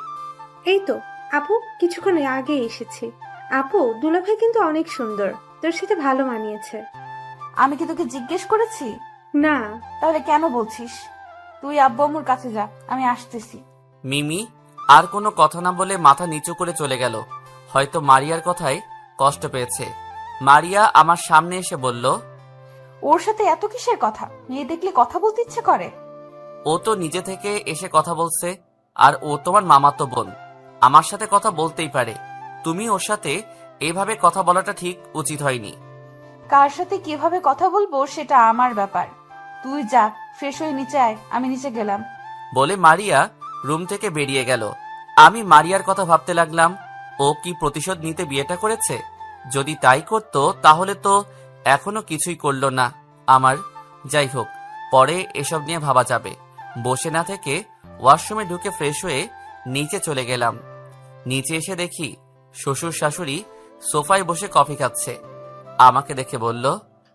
এই তো আপু, কিছুক্ষণ আগে এসেছি। আপু, দুলাভাই কিন্তু অনেক সুন্দর, তোর সাথে ভালো মানিয়েছে। আমি কি তোকে জিজ্ঞেস করেছি? না। তাহলে কেন বলছিস? তুই আব্বু আম্মুর কাছে যা, আমি আসতেছি। মিমি আর কোনো কথা না বলে মাথা নিচু করে চলে গেল। হয়তো মারিয়ার কথায় কষ্ট পেয়েছে। মারিয়া আমার সামনে এসে বলল, ওর সাথে এত কিসের কথা? মেয়ে দেখলে কথা বলতে ইচ্ছে করে। ও তো নিজে থেকে এসে কথা বলছে, আর ও তোমার মামাতো বোন, আমার সাথে কথা বলতেই পারে। তুমি ওর সাথে এভাবে কথা বলাটা ঠিক উচিত হয়নি। কার সাথে কিভাবে কথা বলবো সেটা আমার ব্যাপার। তুই যা, ফ্রেশ হয়ে নিচে আয়, আমি নিচে গেলাম। বলে মারিয়া রুম থেকে বেরিয়ে গেল। আমি মারিয়ার কথা ভাবতে লাগলাম, ও কি প্রতিশোধ নিতে বিয়েটা করেছে? যদি তাই করতো তাহলে তো এখনো কিছুই করলো না আমার। যাই হোক, পরে এসব নিয়ে ভাবা যাবে। বসে না থেকে ওয়াশরুমে ঢুকে ফ্রেশ হয়ে নিচে চলে গেলাম। নিচে এসে দেখি শ্বশুর শাশুড়ি সোফায় বসে কফি খাচ্ছে। আমাকে দেখে বলল,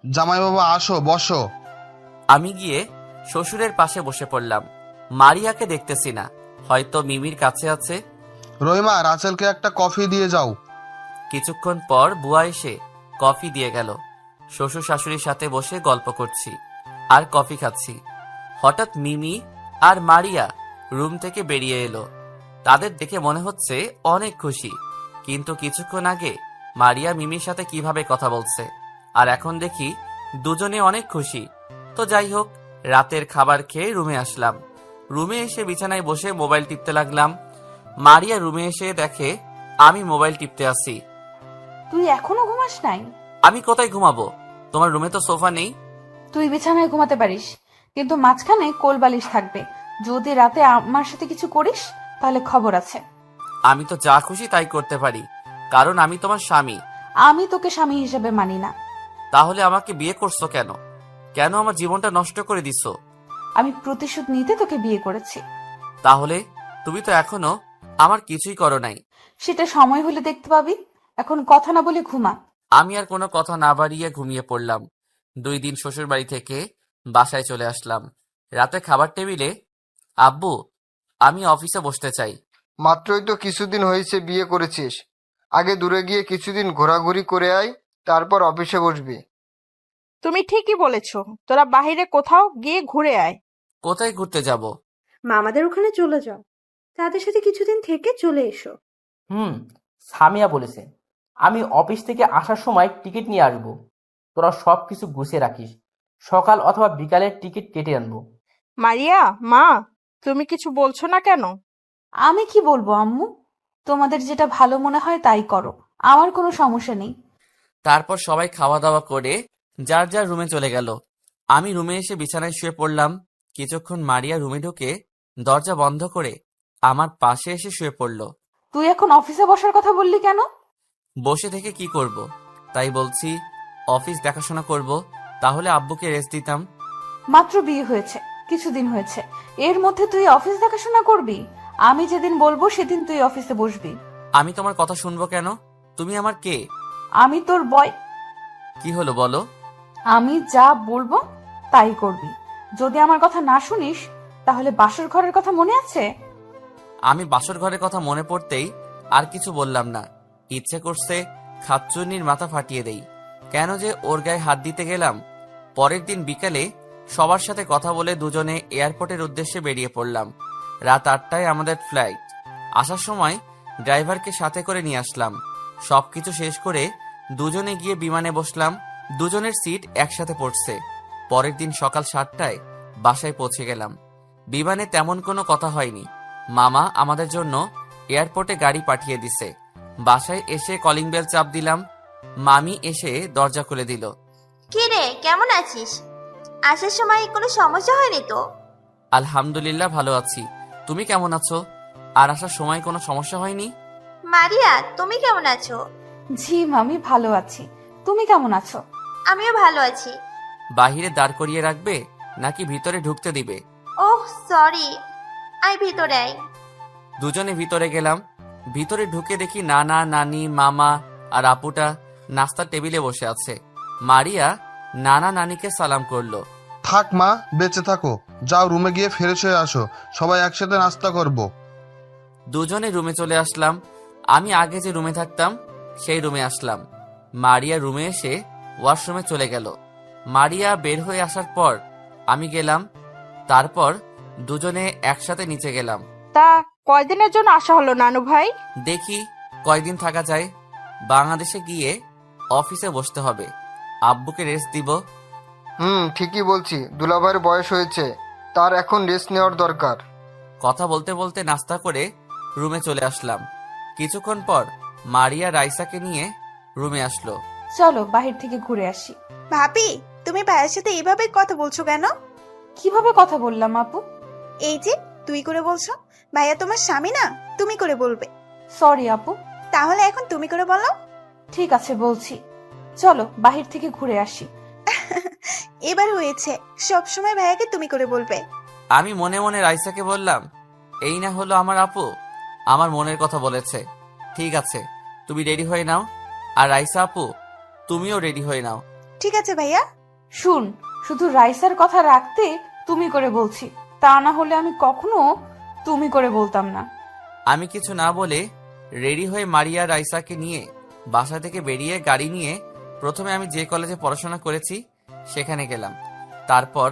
জামাই বাবা আসো, বসো। আমি গিয়ে শ্বশুরের পাশে বসে পড়লাম। মারিয়াকে দেখতেছি না, হয়তো মিমির কাছে আছে। রহিমা, রাসেলকে একটা কফি দিয়ে যাও। কিছুক্ষণ পর বুয়া এসে কফি দিয়ে গেল। শ্বশুর শাশুড়ির সাথে বসে গল্প করছি আর কফি খাচ্ছি। হঠাৎ মিমি আর মারিয়া রুম থেকে বেরিয়ে এলো। তাদের দেখে মনে হচ্ছে অনেক খুশি, কিন্তু কিছুক্ষণ আগে মারিয়া মিমির সাথে কিভাবে কথা বলছে, আর এখন দেখি দুজনে অনেক খুশি। তো যাই হোক, রাতের খাবার খেয়ে রুমে আসলাম। রুমে এসে বিছানায় বসে মোবাইল টিপতে লাগলাম। মারিয়া রুমে এসে দেখে আমি মোবাইল টিপতে আসি। তুই এখনো ঘুমাস নাই? আমি কোথায় ঘুমাবো? তোমার রুমে তো সোফা নেই। তুই বিছানায় ঘুমাতে পারিস, কিন্তু মাঝখানে কোল বালিশ থাকবে। যদি রাতে আমার সাথে কিছু করিস তাহলে খবর আছে। আমি তো যা খুশি তাই করতে পারি, কারণ আমি তোমার স্বামী। আমি তোকে স্বামী হিসেবে মানি না। তাহলে আমাকে বিয়ে করছো কেন? কেন আমার জীবনটা নষ্ট করে দিছো? আমি প্রতিশোধ নিতে তোকে বিয়ে করেছি। তাহলে তুমি তো এখনো আমার কিছুই করো নাই। সেটা সময় হলে দেখতে পাবি। এখন কথা না বলে ঘুমা। আমি আর কোনো কথা না বাড়িয়ে ঘুমিয়ে পড়লাম। 2 দিন শ্বশুর বাড়ি থেকে বাসায় চলে আসলাম। রাতে খাবার টেবিলে, আব্বু, আমি অফিসে বসতে চাই। মাত্রই তো কিছুদিন হয়েছে বিয়ে করেছিস। আগে দূরে গিয়ে কিছুদিন ঘোরাঘুরি করে আয়, তারপর অফিসে বসবি। তুমি ঠিকই বলেছ, তোরা বাইরে কোথাও গিয়ে ঘুরে আয়। কোথায় ঘুরতে যাব? মামাদের ওখানে চলে যাও, তাদের সাথে কিছুদিন থেকে চলে এসো। সামিয়া বলেছে আমি অফিস থেকে আসার সময় টিকিট নিয়ে আসবো। তোরা সব কিছু গুছিয়ে রাখিস, সকাল অথবা বিকালের টিকিট কেটে আনবো। মারিয়া, মা, তুমি কিছু বলছো না কেন? আমি কি বলবো আম্মু? তোমাদের যেটা ভালো মনে হয় তাই করো, আমার কোনো সমস্যা নেই। তারপর সবাই খাওয়া দাওয়া করে যার যার রুমে চলে গেল। আমি রুমে এসে বিছানায় শুয়ে পড়লাম। কিছুক্ষণ মারিয়া রুমে ঢুকে দরজা বন্ধ করে আমার পাশে এসে শুয়ে পড়ল। তুই এখন অফিসে বসার কথা বললি কেন? বসে থেকে কি করব? তাই বলছি অফিস দেখাশোনা করব, তাহলে আব্বুকে রেস্ট দিতাম। মাত্র বিয়ে হয়েছে, কিছুদিন হয়েছে, এর মধ্যে তুই অফিস দেখাশোনা করবি? আমি যেদিন বলবো সেদিন তুই অফিসে বসবি। আমি তোমার কথা শুনবো কেন? তুমি আমার কে? আমি তোর বয়। কি হলো বলো? আমি যা বলবো তাই করবি। যদি আমার কথা না শুনিস তাহলে বাসর ঘরের কথা মনে আছে? আমি বাসর ঘরের কথা মনে পড়তেই আর কিছু বললাম না। ইচ্ছে করছে খাচ্চুন্নির মাথা ফাটিয়ে দেই। কেন যে ওর গায়ে হাত দিতে গেলাম। পরের দিন বিকালে সবার সাথে কথা বলে দুজনে এয়ারপোর্টের উদ্দেশ্যে বেরিয়ে পড়লাম। রাত 8টায় আমাদের ফ্লাইট। আসার সময় ড্রাইভারকে সাথে করে নিয়ে আসলাম। সবকিছু শেষ করে দুজনে গিয়ে বিমানে বসলাম। দুজনের সিট একসাথে পড়ছে। পরের দিন সকাল 7টায় বাসায় পৌঁছে গেলাম। বিমানে তেমন কোনো কথা হয়নি। মামা আমাদের জন্য এয়ারপোর্টে গাড়ি পাঠিয়ে দিছে। বাসায় এসে কলিং বেল চাপ দিলাম। মামি এসে দরজা খুলে দিল। কি রে, কেমন আছিস? আসার সময় কোনো সমস্যা হয়নি তো? আলহামদুলিল্লাহ ভালো আছি। তুমি কেমন আছো? আর আসার সময় কোনো সমস্যা হয়নি? মারিয়া, তুমি কেমন আছো? জি মামি, ভালো আছি। তুমি কেমন আছো? আমিও ভালো আছি। বাহিরে দাঁড় করিয়ে রাখবে নাকি ভিতরে ঢুকতে দিবে? ওহ সরি, আয় ভিতরে আয়। দুজনে ভিতরে গেলাম। ভিতরে ঢুকে দেখি নানা, নানি, মামা আর আপুটা নাস্তার টেবিলে বসে আছে। মারিয়া নানা নানিকে সালাম করলো। থাক মা, বেঁচে থাকো। যাও রুমে গিয়ে ফ্রেশ হয়ে আসো, সবাই একসাথে নাস্তা করব। দুজনে রুমে চলে আসলাম। আমি আগে যে রুমে থাকতাম সেই রুমে আসলাম। মারিয়া রুমে এসে ওয়াশরুমে চলে গেল। মারিয়া বের হয়ে আসার পর আমি গেলাম। তারপর দুজনে একসাথে নিচে গেলাম। তা কয়দিনের জন্য আসা হলো নানু ভাই? দেখি কয়দিন থাকা যায়। বাংলাদেশে গিয়ে অফিসে বসতে হবে। আব্বুকে রেস্ট দিব। ঠিকই বলছি, দুলাভাইয়ের বয়স হয়েছে, তার এখন রেস্ট নেওয়ার দরকার। কথা বলতে বলতে নাস্তা করে রুমে চলে আসলাম। কিছুক্ষণ পর মারিয়া রাইসাকে নিয়ে রুমে আসলো। চলো বাহির থেকে ঘুরে আসি। ভাবি, তুমি ভাইয়ের সাথে এইভাবে কথা বলছো কেন? কিভাবে কথা বললাম আপু? এই যে তুই করে বলছো, ভাইয়া তোমার স্বামী না, তুমি করে বলবে। সরি আপু। তাহলে এখন তুমি করে বলো। ঠিক আছে বলছি, চলো বাহির থেকে ঘুরে আসি। এবার হয়েছে, সব সময় ভাইয়াকে তুমি করে বলবে। আমি মনে মনে রাইসাকে বললাম, এই না হলো আমার আপু, আমার মনের কথা বলেছে। ঠিক আছে, তুমি রেডি হয়ে নাও। আর রাইসা আপু, তুমিও রেডি হয়ে নাও। ঠিক আছে ভাইয়া। শুন, শুধু রাইসার কথা রাখতে তুমি করে বলছি, তা না হলে আমি কখনো তুমি করে বলতাম না। আমি কিছু না বলে রেডি হয়ে মারিয়া রাইসাকে নিয়ে বাসা থেকে বেরিয়ে গাড়ি নিয়ে প্রথমে আমি যে কলেজে পড়াশোনা করেছি সেখানে গেলাম। তারপর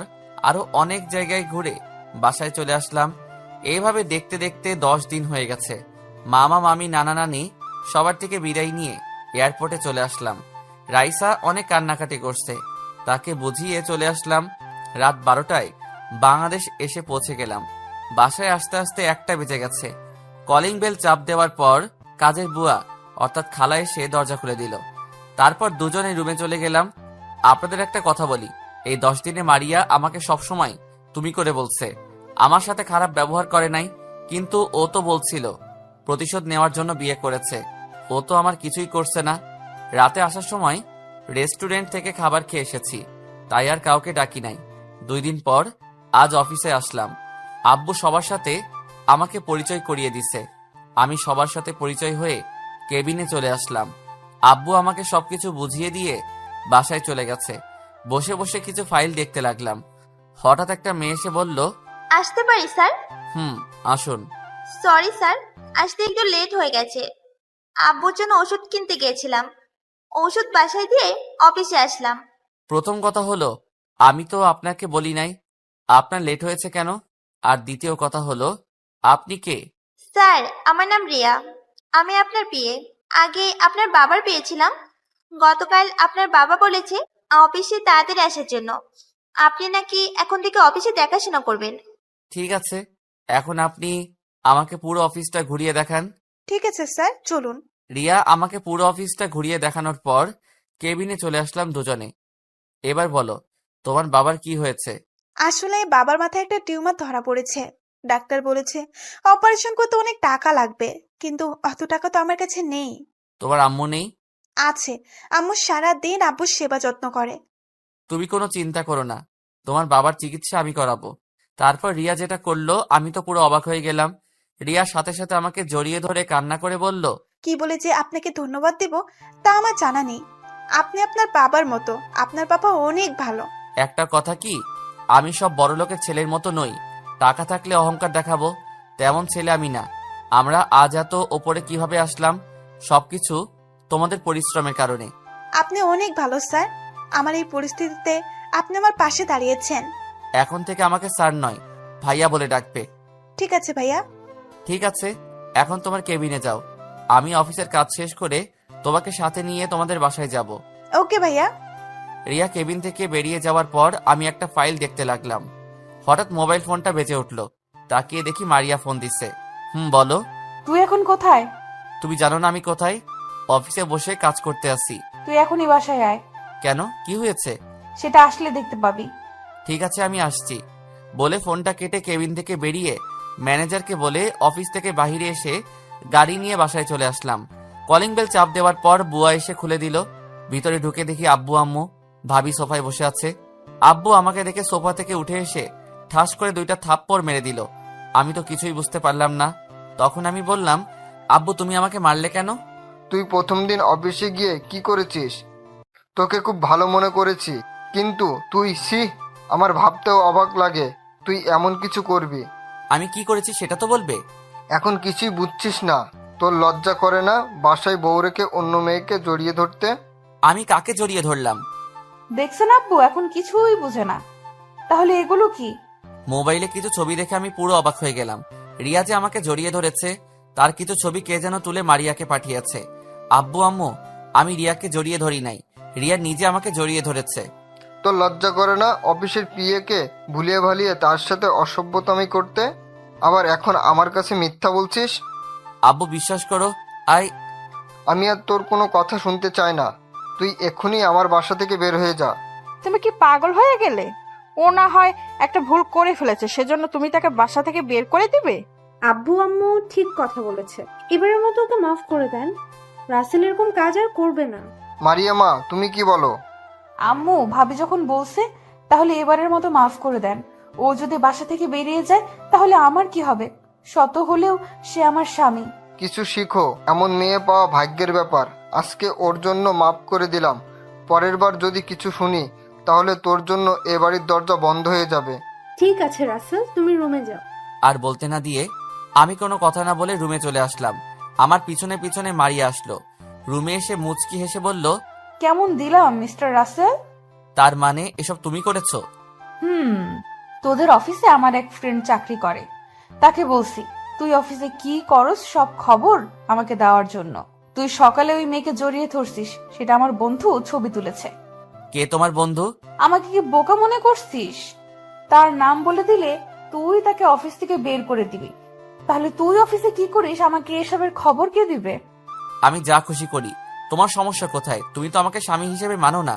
আরো অনেক জায়গায় ঘুরে বাসায় চলে আসলাম। এইভাবে দেখতে দেখতে 10 দিন হয়ে গেছে। মামা, মামি, নানা, নানি সবার থেকে বিদায় নিয়ে এয়ারপোর্টে চলে আসলাম। রাইসা অনেক কান্নাকাটি করছে, তাকে বুঝিয়ে চলে আসলাম। রাত 12টায় বাংলাদেশ এসে পৌঁছে গেলাম। বাসায় আসতে আসতে 1টা বেজে গেছে। কলিং বেল চাপ দেওয়ার পর কাজের বুয়া অর্থাৎ খালা এসে দরজা খুলে দিল। তারপর দুজনে রুমে চলে গেলাম। আপনাদের একটা কথা বলি, এই 10 দিনে মারিয়া আমাকে সবসময় তুমি করে বলছে। আমার সাথে খারাপ ব্যবহার করে নাই, কিন্তু ও তো বলছিল প্রতিশোধ নেওয়ার জন্য বিয়ে করেছে। ও তো আমার কিছুই করছে না। রাতে আসার সময় রেস্টুরেন্ট থেকে খাবার খেয়ে এসেছি, তাই আর কাউকে ডাকি নাই। 2 দিন পর আজ অফিসে আসলাম। আব্বু সবার সাথে আমাকে পরিচয় করিয়ে দিছে। আমি সবার সাথে পরিচয় হয়ে কেবিনে চলে আসলাম। আব্বু আমাকে সবকিছু বুঝিয়ে দিয়ে বাসায় চলে গেছে। বসে বসে কিছু ফাইল দেখতে লাগলাম। হঠাৎ একটা মেয়ে এসে বলল, আসতে পারি স্যার? আসুন। সরি স্যার, আসতে একটু লেট হয়ে গেছে। আব্বুর জন্য ওষুধ কিনতে গিয়েছিলাম, ওষুধ বাসায় দিয়ে অফিসে আসলাম। প্রথম কথা হলো, আমি তো আপনাকে বলি নাই আপনার লেট হয়েছে কেন। আর দ্বিতীয় কথা হলো, আপনি কে? স্যার, আমার নাম রিয়া। আমি আপনার বিয়ে আগে আপনার বাবার পেয়েছিলাম। গতকাল আপনার বাবা বলেছে অফিসে তাড়াতাড়ি আসার জন্য। আপনি নাকি এখন থেকে অফিসে দেখাশোনা করবেন। ঠিক আছে, এখন আপনি আমাকে পুরো অফিসটা ঘুরিয়ে দেখান। ঠিক আছে স্যার, চলুন। রিয়া আমাকে পুরো অফিসটা ঘুরিয়ে দেখানোর পর কেবিনে চলে আসলাম দুজনে। এবার বলো, তোমার বাবার কি হয়েছে? আসলে বাবার মাথায় একটা টিউমার ধরা পড়েছে। ডাক্তার বলেছে অপারেশন করতে অনেক টাকা লাগবে, কিন্তু অত টাকা তো আমার কাছে নেই। তোমার আম্মু নেই? আছে, আম্মু সারা দিন আব্বুর সেবা যত্ন করে। তুমি কোনো চিন্তা করো না, তোমার বাবার চিকিৎসা আমি করাবো। তারপর রিয়া যেটা করলো আমি তো পুরো অবাক হয়ে গেলাম। রিয়া সাথে সাথে আমাকে জড়িয়ে ধরে কান্না করে বলল, কি বলে যে আপনাকে ধন্যবাদ দেব তা আমার জানা নেই। আপনি আপনার বাবার মতো, আপনার বাবা অনেক ভালো। একটা কথা কি, আমি সব বড়লোকের ছেলের মতো নই। টাকা থাকলে অহংকার দেখাবো তেমন ছেলে আমি না। আমরা আজ এত ওপরে কিভাবে আসলাম, সবকিছু তোমাদের পরিশ্রমের কারণে। আপনি অনেক ভালো স্যার, আমার এই পরিস্থিতিতে আপনি আমার পাশে দাঁড়িয়েছেন। এখন থেকে আমাকে স্যার নয়, ভাইয়া বলে ডাকবে। ঠিক আছে ভাইয়া। ঠিক আছে, এখন তোমার কেবিনে যাও। আমি অফিসের কাজ শেষ করে তোমাকে সাথে নিয়ে তোমাদের বাসায় যাব। ওকে ভাইয়া। রিয়া কেবিন থেকে বেরিয়ে যাওয়ার পর আমি একটা ফাইল দেখতে লাগলাম। হঠাৎ মোবাইল ফোনটা বেজে উঠলো। তাকিয়ে দেখি মারিয়া ফোন দিচ্ছে। বলো। তুই এখন কোথায়? তুমি জানো না আমি কোথায়? অফিসে বসে কাজ করতে আসি। তুই এখনই বাসায় আয়। কেন, কি হয়েছে? সেটা আসলে দেখতে পাবি। ঠিক আছে, আমি আসছি বলে ফোনটা কেটে কেবিন থেকে বেরিয়ে ম্যানেজারকে বলে অফিস থেকে বাইরে এসে গাড়ি নিয়ে বাসায় চলে আসলাম। কলিং বেল চাপ দেওয়ার পর বুয়া এসে খুলে দিল। ভিতরে ঢুকে দেখি আব্বু আম্মু ভাবি সোফায় বসে আছে। আব্বু আমাকে দেখে সোফা থেকে উঠে এসে ঠাস করে 2টা থাপ্পড় মেরে দিল। আমি তো কিছুই বুঝতে পারলাম না। তখন আমি বললাম, আব্বু তুমি আমাকে মারলে কেন? তুই প্রথম দিন অফিসে গিয়ে কি করেছিস? তোকে খুব ভালো মনে করেছি, কিন্তু তুই আমার ভাবতেও অবাক লাগে তুই এমন কিছু করবি। আমি কি করেছি সেটা তো বলবে। এখন কিছুই বুঝছিস না? তোর লজ্জা করে না বাসায় বউ রেখে অন্য মেয়েকে জড়িয়ে ধরতে? আমি কাকে জড়িয়ে ধরলাম? দেখছেন আব্বু এখন কিছুই বুঝে না। তাহলে এগুলো কি? মোবাইলে কিছু ছবি দেখে আমি পুরো অবাক হয়ে গেলাম। রিয়া যে আমাকে জড়িয়ে ধরেছে তার কিছু ছবি কে যেন তুলে মারিয়াকে পাঠিয়েছে। আব্বু আম্মু, আমি রিয়াকে জড়িয়ে ধরি নাই, রিয়া নিজে আমাকে জড়িয়ে ধরেছে। তোর লজ্জা করে না অফিসের পিএকে ভুলিয়ে ভালিয়ে তার সাথে অসভ্যতামি করতে? আবার এখন আমার কাছে মিথ্যা বলছিস? আব্বু বিশ্বাস করো, আমি আর তোর কোনো কথা শুনতে চাই না। তুই এক্ষুনি আমার বাসা থেকে বের হয়ে যা। তুমি কি পাগল হয়ে গেলে? ও না হয় একটা ভুল করে ফেলেছে, সেজন্য তুমি তাকে বাসা থেকে বের করে দিবে? আব্বু আম্মু ঠিক কথা বলেছে, এবারের মতো ওকে মাফ করে দেন। রাসেল এরকম কাজ আর করবে না। মারিয়া মা, তুমি কি বলো? আম্মু ভাবি যখন বলছে তাহলে এবারের মতো মাফ করে দেন। ও যদি বাসা থেকে বেরিয়ে যায় তাহলে আমার কি হবে? শত হলেও সে আমার স্বামী। কিছু শিখো, এমন মেয়ে পাওয়া ভাগ্যের ব্যাপার। আজকে ওর জন্য মাফ করে দিলাম, পরের বার যদি কিছু শুনি তাহলে তোর জন্য এ বাড়ির দরজা বন্ধ হয়ে যাবে। ঠিক আছে রাসেল, তুমি রুমে যাও। আর বলতে না দিয়ে আমি কোনো কথা না বলে রুমে চলে আসলাম। আমার পিছনে পিছনে মারিয়া আসলো। রুমে এসে মুচকি হেসে বলল, কেমন দিলাম মিস্টার রাসেল? তার মানে এসব তুমি করেছো? তোদের অফিসে আমার এক ফ্রেন্ড চাকরি করে, তাকে বলছি তুই অফিসে কি করস সব খবর আমাকে দেওয়ার জন্য। তুই সকালে ওই মেয়েকে জড়িয়ে ধরছিস, সেটা আমার বন্ধু ছবি তুলেছে। কে তোমার বন্ধু? আমাকে কি বোকা মনে করছিস? তার নাম বলে দিলে তুই তাকে অফিস থেকে বের করে দিবি। তাহলে তুই অফিসে কি করিস, আমাকে এসবের খবর কে দিবে? আমি যা খুশি করি, তোমার সমস্যা কোথায়? তুমি তো আমাকে স্বামী হিসেবে মানো না।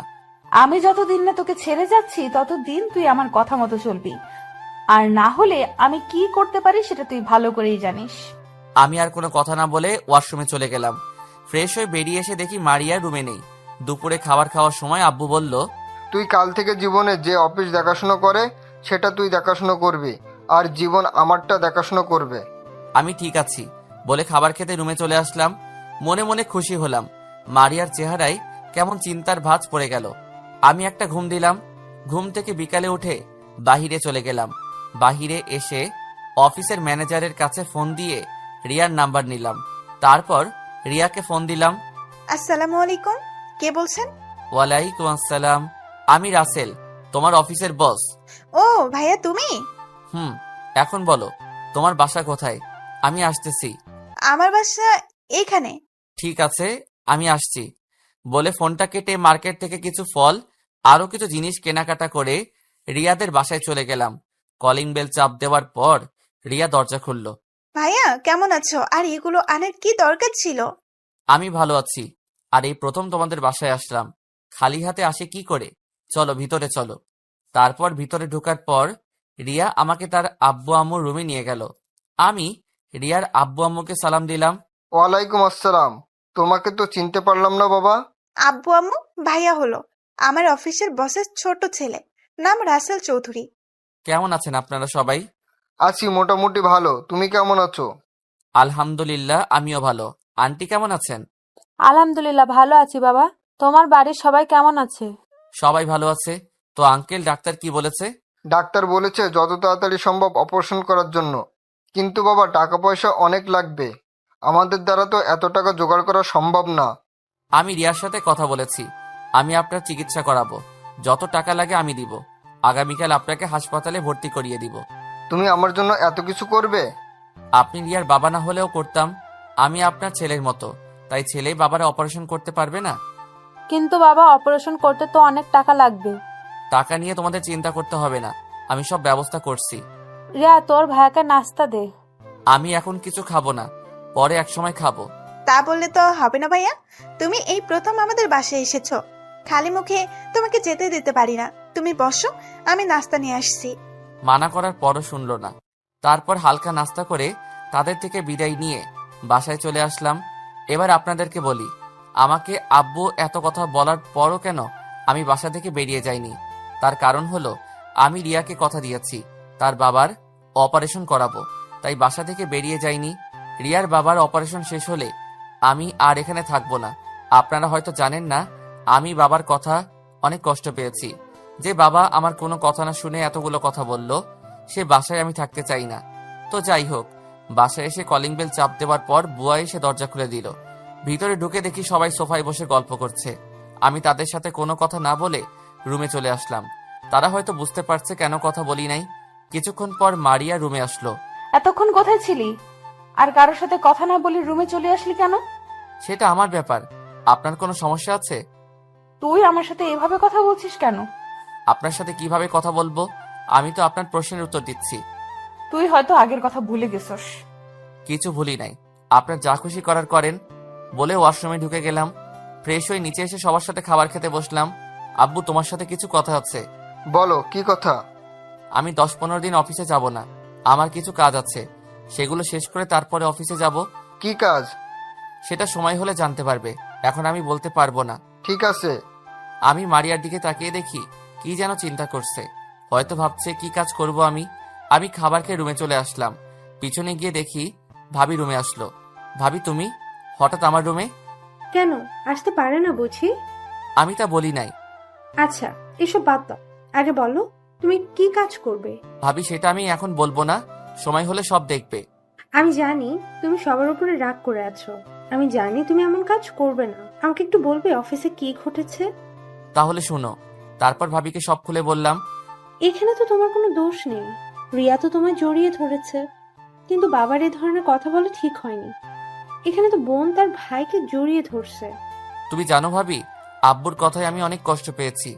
আমি যতদিন না তোকে ছেড়ে যাচ্ছি ততদিন তুই আমার কথা মতো চলবি, আর না হলে আমি কি করতে পারি সেটা তুই ভালো করেই জানিস। আমি আর কোনো কথা না বলে ওয়াশরুমে চলে গেলাম। ফ্রেশ হয়ে বেরিয়ে এসে দেখি মারিয়া রুমে নেই। দুপুরে খাবার খাওয়ার সময় আব্বু বলল, তুই কাল থেকে জীবনে যে অফিস দেখাশুনো করে সেটা তুই দেখাশুনো করবি, আর জীবন আমারটা দেখাশুনো করবে। আমি ঠিক আছি বলে খাবার খেতে রুমে চলে আসলাম। মনে মনে খুশি হলাম। মারিয়ার চেহারায় কেমন চিন্তার ভাঁজ পড়ে গেল। আমি একটা ঘুম দিলাম। ঘুম থেকে বিকালে উঠে বাহিরে চলে গেলাম। বাহিরে এসে অফিসের ম্যানেজারের কাছে ফোন দিয়ে রিয়ার নাম্বার নিলাম। তারপর রিয়াকে ফোন দিলাম। আসসালামু আলাইকুম, কে বলছেন? ওয়ালাইকুম আসসালাম, আমি রাসেল, তোমার অফিসের বস। ও ভাইয়া, তুমি? এখন বলো তোমার বাসা কোথায়? আমি আসতেছি। আমার বাসা এইখানে। ঠিক আছে, আমি আসছি বলে ফোনটা কেটে মার্কেট থেকে কিছু ফল আরো কিছু জিনিস কেনাকাটা করে রিয়াদের বাসায় চলে গেলাম। কলিং বেল চাপ দেওয়ার পর রিয়া দরজা খুলল। ভাইয়া কেমন আছো? আর এগুলো আনার কি দরকার ছিল? আমি ভালো আছি, আর এই প্রথম তোমাদের বাসায় আসলাম। খালি হাতে আসে কি করে? চলো ভিতরে চলো। তারপর ভিতরে ঢোকার পর রিয়া আমাকে তার আব্বু আম্মুর রুমে নিয়ে গেল। আমি রিয়ার আব্বু আম্মুকে সালাম দিলাম। ওয়ালাইকুম আসসালাম। তোমাকে তো চিনতে পারলাম না বাবা। আব্বু আম্মু, ভাইয়া হলো আমার অফিসের বসের ছোট ছেলে, নাম রাসেল চৌধুরী। কেমন আছেন আপনারা সবাই? আছি মোটামুটি ভালো, তুমি কেমন আছো? আলহামদুলিল্লাহ, আমিও ভালো। আন্টি কেমন আছেন? আলহামদুলিল্লাহ ভালো আছি বাবা। তোমার বাড়ির সবাই কেমন আছে? সবাই ভালো আছে। তো আঙ্কেল, ডাক্তার কি বলেছে? ডাক্তার বলেছে যত তাড়াতাড়ি সম্ভব অপারেশন করার জন্য, কিন্তু বাবা টাকা পয়সা অনেক লাগবে, আমাদের দ্বারা তো এত টাকা জোগাড় করা সম্ভব না। আমি রিয়ার সাথে কথা বলেছি, আমি আপনার চিকিৎসা করাবো। যত টাকা লাগে আমি দিব। আগামীকাল আপনাকে হাসপাতালে ভর্তি করিয়ে দিব। তুমি আমার জন্য এত কিছু করবে? আপনি রিয়ার বাবা না হলেও করতাম। আমি আপনার ছেলের মতো, তাই ছেলেই বাবারা অপারেশন করতে পারবে না? কিন্তু বাবা অপারেশন করতে তো অনেক টাকা লাগবে। টাকা নিয়ে তোমাদের চিন্তা করতে হবে না, আমি সব ব্যবস্থা করছি। রিয়া, তোর ভাইয়াকে নাস্তা দে। আমি এখন কিছু খাবো না, পরে একসময় খাবো। তা বললে তো হবে না ভাইয়া, তুমি এই প্রথম আমাদের বাসায় এসেছো, খালি মুখে তোমাকে যেতে দিতে পারি না। তুমি বসো, আমি নাস্তা নিয়ে আসছি। মানা করার পরও শুনলো না। তারপর হালকা নাস্তা করে তাদের থেকে বিদায় নিয়ে বাসায় চলে আসলাম। এবার আপনাদেরকে বলি, আমাকে আব্বু এত কথা বলার পরও কেন আমি বাসা থেকে বেরিয়ে যাইনি। তার কারণ হলো, আমি রিয়াকে কথা দিয়েছি তার বাবার অপারেশন করাবো, তাই বাসা থেকে বেরিয়ে যাইনি। রিয়ার বাবার অপারেশন শেষ হলে আমি আর এখানে থাকবো না। আপনারা হয়তো জানেন না, আমি বাবার কথা অনেক কষ্ট পেয়েছি। যে বাবা আমার কোনো কথা না শুনে এতগুলো কথা বলল, সে বাসায় আমি থাকতে চাই না। তো যাই হোক, বাসায় এসে কলিং বেল চাপ দেওয়ার পর বুয়া এসে দরজা খুলে দিল। ভিতরে ঢুকে দেখি সবাই সোফায় বসে গল্প করছে। আমি তাদের সাথে কোনো কথা না বলে রুমে চলে আসলাম। তারা হয়তো বুঝতে পারছে কেন কথা বলি নাই। কিছুক্ষণ পর মারিয়া রুমে আসলো। এতক্ষণ কোথায় ছিলি? আর কারোর সাথে কথা না বলে রুমে চলে আসলি কেন? সেটা আমার ব্যাপার, আপনার কোনো সমস্যা আছে? তুই আমার সাথে এভাবে কথা বলছিস কেন? আপনার সাথে কিভাবে কথা বলবো? আমি তো আপনার প্রশ্নের উত্তর দিচ্ছি। তুই হয়তো আগের কথা ভুলে গেছস। কিছু ভুলি নাই, আপনার যা খুশি করার করেন বলে ওয়াশরুমে ঢুকে গেলাম। ফ্রেশ হয়ে নিচে এসে সবার সাথে খাবার খেতে বসলাম। আব্বু, তোমার সাথে কিছু কথা আছে। বলো, কি কথা? আমি 10-15 দিন অফিসে যাব না, আমার কিছু কাজ আছে, সেগুলো শেষ করে তারপরে অফিসে যাব। কি কাজ? সেটা সময় হলে জানতে পারবে, এখন আমি বলতে পারবো না। ঠিক আছে। আমি মারিয়ার দিকে তাকিয়ে দেখি কি যেন চিন্তা করছে, হয়তো ভাবছে কি কাজ করব আমি। আমি খাবার খেয়ে রুমে চলে আসলাম। পিছনে গিয়ে দেখি ভাবি রুমে আসলো। ভাবি, তুমি হঠাৎ আমার রুমে? কেন আসতে পারে না বুঝি? আমি তা বলি নাই। আচ্ছা, এসব বাদ দাও, আগে বলো তুমি কি কাজ করবে? ভাবি, সেটা আমি এখন বলবো না, সময় হলে সব দেখবে। আমি জানি তুমি সবার উপরে রাগ করে আছো, আমি জানি তুমি এমন কাজ করবে না। আমাকে একটু বলবে অফিসে কি ঘটেছে? তাহলে শুনো। তারপর ভাবিকে সব খুলে বললাম। এখানে তো তোমার কোনো দোষ নেই, রিয়া তো তোমায় জড়িয়ে ধরেছে, কিন্তু বাবার এই ধরনের কথা বলা ঠিক হয়নি। এখানে তো বোন তার ভাইকে জড়িয়ে ধরছে। তুমি জানো ভাবি, আব্বুর কথায় আমি অনেক কষ্ট পেয়েছি।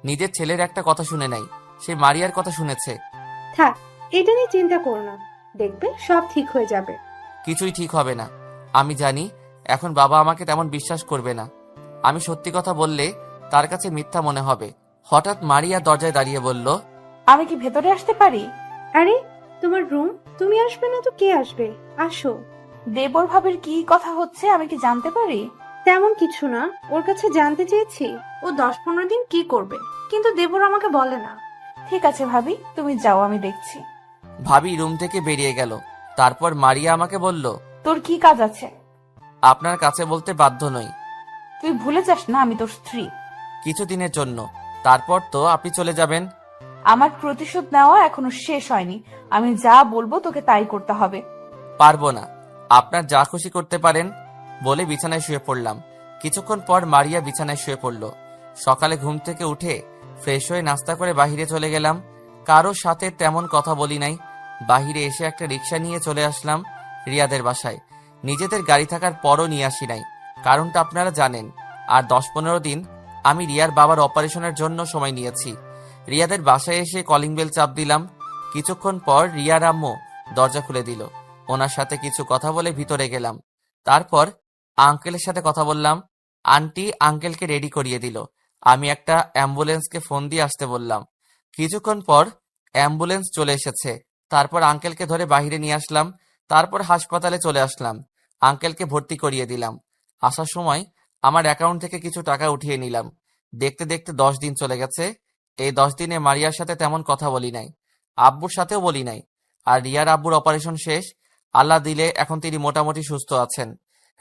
নিজের ছেলের একটা কথা শুনে নাই, সে মারিয়ার কথা শুনেছে। থাক, এটা নিয়ে চিন্তা করো না, দেখবে সব ঠিক হয়ে যাবে। কিছুই ঠিক হবে না। আমি জানি এখন বাবা আমাকে তেমন বিশ্বাস করবে না। আমি সত্যি কথা বললে তার কাছে মিথ্যা মনে হবে। হঠাৎ মারিয়া দরজায় দাঁড়িয়ে বলল, আমি কি ভেতরে আসতে পারি? আরে তোমার রুম, তুমি আসবে না তো কে আসবে? আসো। দেবর ভাবির কি কথা হচ্ছে আমি কি জানতে পারি? তেমন কিছু না, ওর কাছে জানতে চেয়েছি ও 10-15 দিন কি করবে, কিন্তু দেবর আমাকে বলে না। ঠিক আছে ভাবি, তুমি যাও, আমি দেখছি। ভাবি রুম থেকে বেরিয়ে গেল। তারপর মারিয়া আমাকে বলল, তোর কি কাজ আছে? আপনার কাছে বলতে বাধ্য নই। তুই ভুলে যাস না আমি তোর স্ত্রী। কিছুদিনের জন্য, তারপর তো আপনি চলে যাবেন। আমার প্রতিশোধ নেওয়া এখনো শেষ হয়নি। আমি যা বলবো তোকে তাই করতে হবে। পারবো না। আপনার যা খুশি করতে পারেন, বলে বিছানায় শুয়ে পড়লাম। কিছুক্ষণ পর মারিয়া বিছানায় শুয়ে পড়ল। সকালে ঘুম থেকে উঠে ফ্রেশ হয়ে নাস্তা করে বাহিরে চলে গেলাম। কারোর সাথে তেমন কথা বলি নাই। বাহিরে এসে একটা রিক্সা নিয়ে চলে আসলাম রিয়াদের বাসায়। নিজেদের গাড়ি থাকার পরও নিয়ে আসি নাই, কারণটা আপনারা জানেন। আর 10-15 দিন আমি রিয়ার বাবার অপারেশনের জন্য সময় নিয়েছি। রিয়াদের বাসায় এসে কলিং বেল চাপ দিলাম। কিছুক্ষণ পর রিয়ার আম্মু দরজা খুলে দিল। ওনার সাথে কিছু কথা বলে ভিতরে গেলাম। তারপর আঙ্কেলের সাথে কথা বললাম। আন্টি আঙ্কেলকে রেডি করিয়ে দিল। আমি একটা অ্যাম্বুলেন্সকে ফোন দিয়ে আসতে বললাম। কিছুক্ষণ পর অ্যাম্বুলেন্স চলে এসেছে। তারপর আঙ্কেলকে ধরে বাইরে নিয়ে আসলাম। তারপর হাসপাতালে চলে আসলাম। আঙ্কেলকে ভর্তি করিয়ে দিলাম। আসার সময় আমার অ্যাকাউন্ট থেকে কিছু টাকা উঠিয়ে নিলাম। দেখতে দেখতে 10 দিন চলে গেছে। এই 10 দিনে মারিয়ার সাথে তেমন কথা বলি নাই, আব্বুর সাথেও বলি নাই। আর রিয়ার আব্বুর অপারেশন শেষ। আল্লাহ দিলে এখন তিনি মোটামুটি সুস্থ আছেন।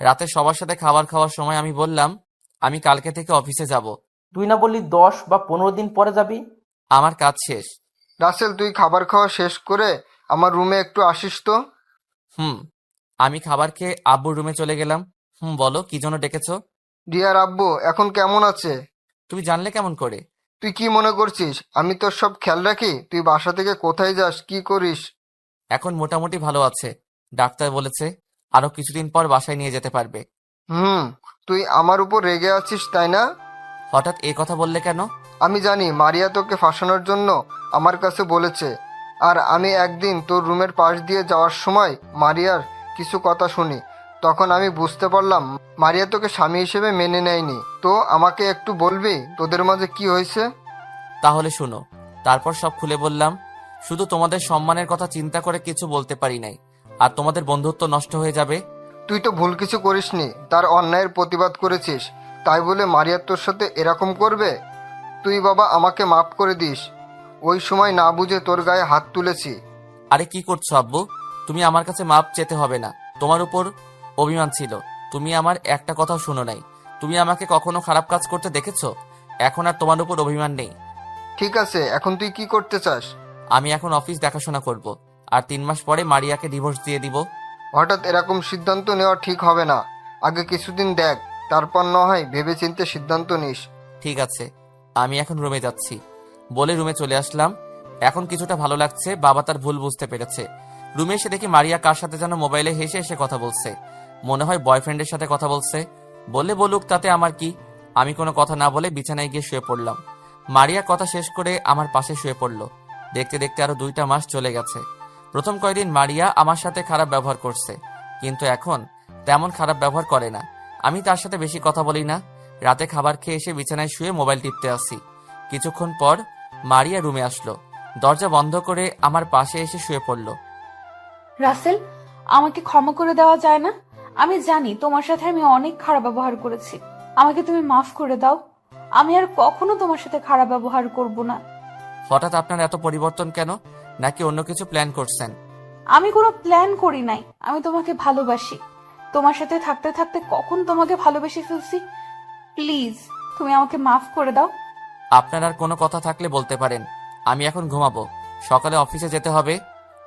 রাতে সবার সাথে খাবার খাওয়ার সময় আমি বললাম, আমি কালকে থেকে অফিসে যাব। তুই না বললি 10 বা 15 দিন পরে যাবি? আমার কাজ শেষ। রাসেল, তুই খাবার খাওয়া শেষ করে আমার রুমে একটু আসিস তো। আমি খাবার খেয়ে আব্বুর রুমে চলে গেলাম। বলো, কি জন্য ডেকেছো? রিয়ার আব্বু এখন কেমন আছে? তুমি জানলে কেমন করে? তুই কি মনে করছিস আমি তোর সব খেয়াল রাখি? তুই বাসা থেকে কোথায় যাস, কি করিস? এখন মোটামুটি ভালো আছে। ডাক্তার বলেছে আরো কিছুদিন পর বাসায় নিয়ে যেতে পারবে। তুই আমার উপর রেগে আছিস তাই না? হঠাৎ এই কথা বললে কেন? আমি জানি মারিয়া তোকে ফাঁসানোর জন্য আমার কাছে বলেছে। আর আমি একদিন তোর রুমের পাশ দিয়ে যাওয়ার সময় মারিয়ার কিছু কথা শুনি। তখন আমি বুঝতে পারলাম মারিয়া তোকে স্বামী হিসেবে মেনে নেয়নি। তো আমাকে একটু বলবি তোদের মাঝে কি হয়েছে? তাহলে শুনো। তারপর সব খুলে বললাম। শুধু তোমাদের সম্মানের কথা চিন্তা করে কিছু বলতে পারি নাই। আর তোমাদের বন্ধুত্ব নষ্ট হয়ে যাবে। তুই তো ভুল কিছু করিসনি, তার অন্যায়ের প্রতিবাদ করেছিস। তাই বলে মারিয়া তোর সাথে এরকম করবে? তুই বাবা আমাকে মাফ করে দিস। ওই সময় না বুঝে তোর গায়ে হাত তুলেছি। আরে কি করছো আব্বু? তুমি আমার কাছে মাপ চেতে হবে না। তোমার উপর অভিমান ছিল। তুমি আমার একটা কথাও শুনো নাই। তুমি আমাকে কখনো খারাপ কাজ করতে দেখেছো? এখন আর তোমার উপর অভিমান নেই। ঠিক আছে, এখন তুই কি করতে চাস? আমি এখন অফিস দেখাশোনা করব। আর 3 মাস পরে মারিয়াকে ডিভোর্স দিয়ে দিব। হঠাৎ এরকম সিদ্ধান্ত নেওয়া ঠিক হবে না। আগে কিছুদিন দেখ, তারপর না হয় ভেবেচিন্তে সিদ্ধান্ত নিস। ঠিক আছে, আমি এখন রুমে যাচ্ছি, বলে রুমে চলে আসলাম। এখন কিছুটা ভালো লাগছে। বাবা তার ভুল বুঝতে পেরেছে। রুমে এসে দেখি মারিয়া কার সাথে যেন মোবাইলে হেসে হেসে কথা বলছে। মনে হয় বয়ফ্রেন্ডের সাথে কথা বলছে। বললে বলুক, তাতে আমার কি। আমি কোনো কথা না বলে বিছানায় গিয়ে শুয়ে পড়লাম। মারিয়া কথা শেষ করে আমার পাশে শুয়ে পড়ল। দেখতে দেখতে আরো 2টা মাস চলে গেছে। প্রথম কয়েকদিন মারিয়া আমার সাথে খারাপ ব্যবহার করছে, কিন্তু এখন তেমন খারাপ ব্যবহার করে না। আমি তার সাথে বেশি কথা বলি না। রাতে খাবার খেয়ে এসে বিছানায় শুয়ে মোবাইল টিপতে আসি। কিছুক্ষণ পর মারিয়া রুমে আসলো। দরজা বন্ধ করে আমার পাশে এসে শুয়ে পড়ল। রাসেল, আমাকে ক্ষমা করে দেওয়া যায় না? আমি জানি তোমার সাথে আমি অনেক খারাপ ব্যবহার করেছি। আমাকে তুমি মাফ করে দাও। আমি আর কখনো তোমার সাথে খারাপ ব্যবহার করব না। হঠাৎ আপনার এত পরিবর্তন কেন? নাকি অন্য কিছু প্ল্যান করছেন? আমি কোনো প্ল্যান করি নাই। আমি তোমাকে ভালোবাসি। তোমার সাথে থাকতে থাকতে কখন তোমাকে ভালোবেসে ফেলছি। প্লিজ, তুমি আমাকে মাফ করে দাও। আপনার আর কোনো কথা থাকলে বলতে পারেন। আমি এখন ঘুমাবো, সকালে অফিসে যেতে হবে।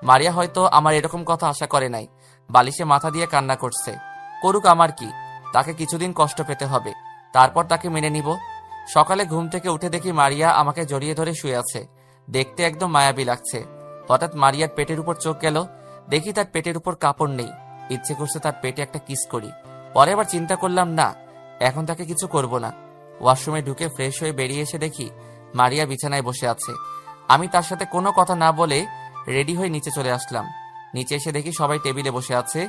মারিয়া হয়তো আমার এরকম কথা আশা করে নাই। বালিশে মাথা দিয়ে কান্না করছে। করুক, আমার কি। তাকে কিছুদিন কষ্ট পেতে হবে, তারপর তাকে মেনে নিব। সকালে ঘুম থেকে উঠে দেখি মারিয়া আমাকে জড়িয়ে ধরে শুয়ে আছে। দেখতে একদম মায়াবী লাগছে। হঠাৎ মারিয়ার পেটের উপর চোখ গেল। দেখি তার পেটের উপর কাপড় নেই। ইচ্ছে করছে তার পেটে একটা কিস করি। পরে আবার চিন্তা করলাম, না, এখন তাকে কিছু করব না। ওয়াশরুমে ঢুকে ফ্রেশ হয়ে বেরিয়ে এসে দেখি মারিয়া বিছানায় বসে আছে। আমি তার সাথে কোনো কথা না বলে রেডি হয়ে নিচে চলে আসলাম। নিচে এসে দেখি সবাই টেবিলে বসে আছে।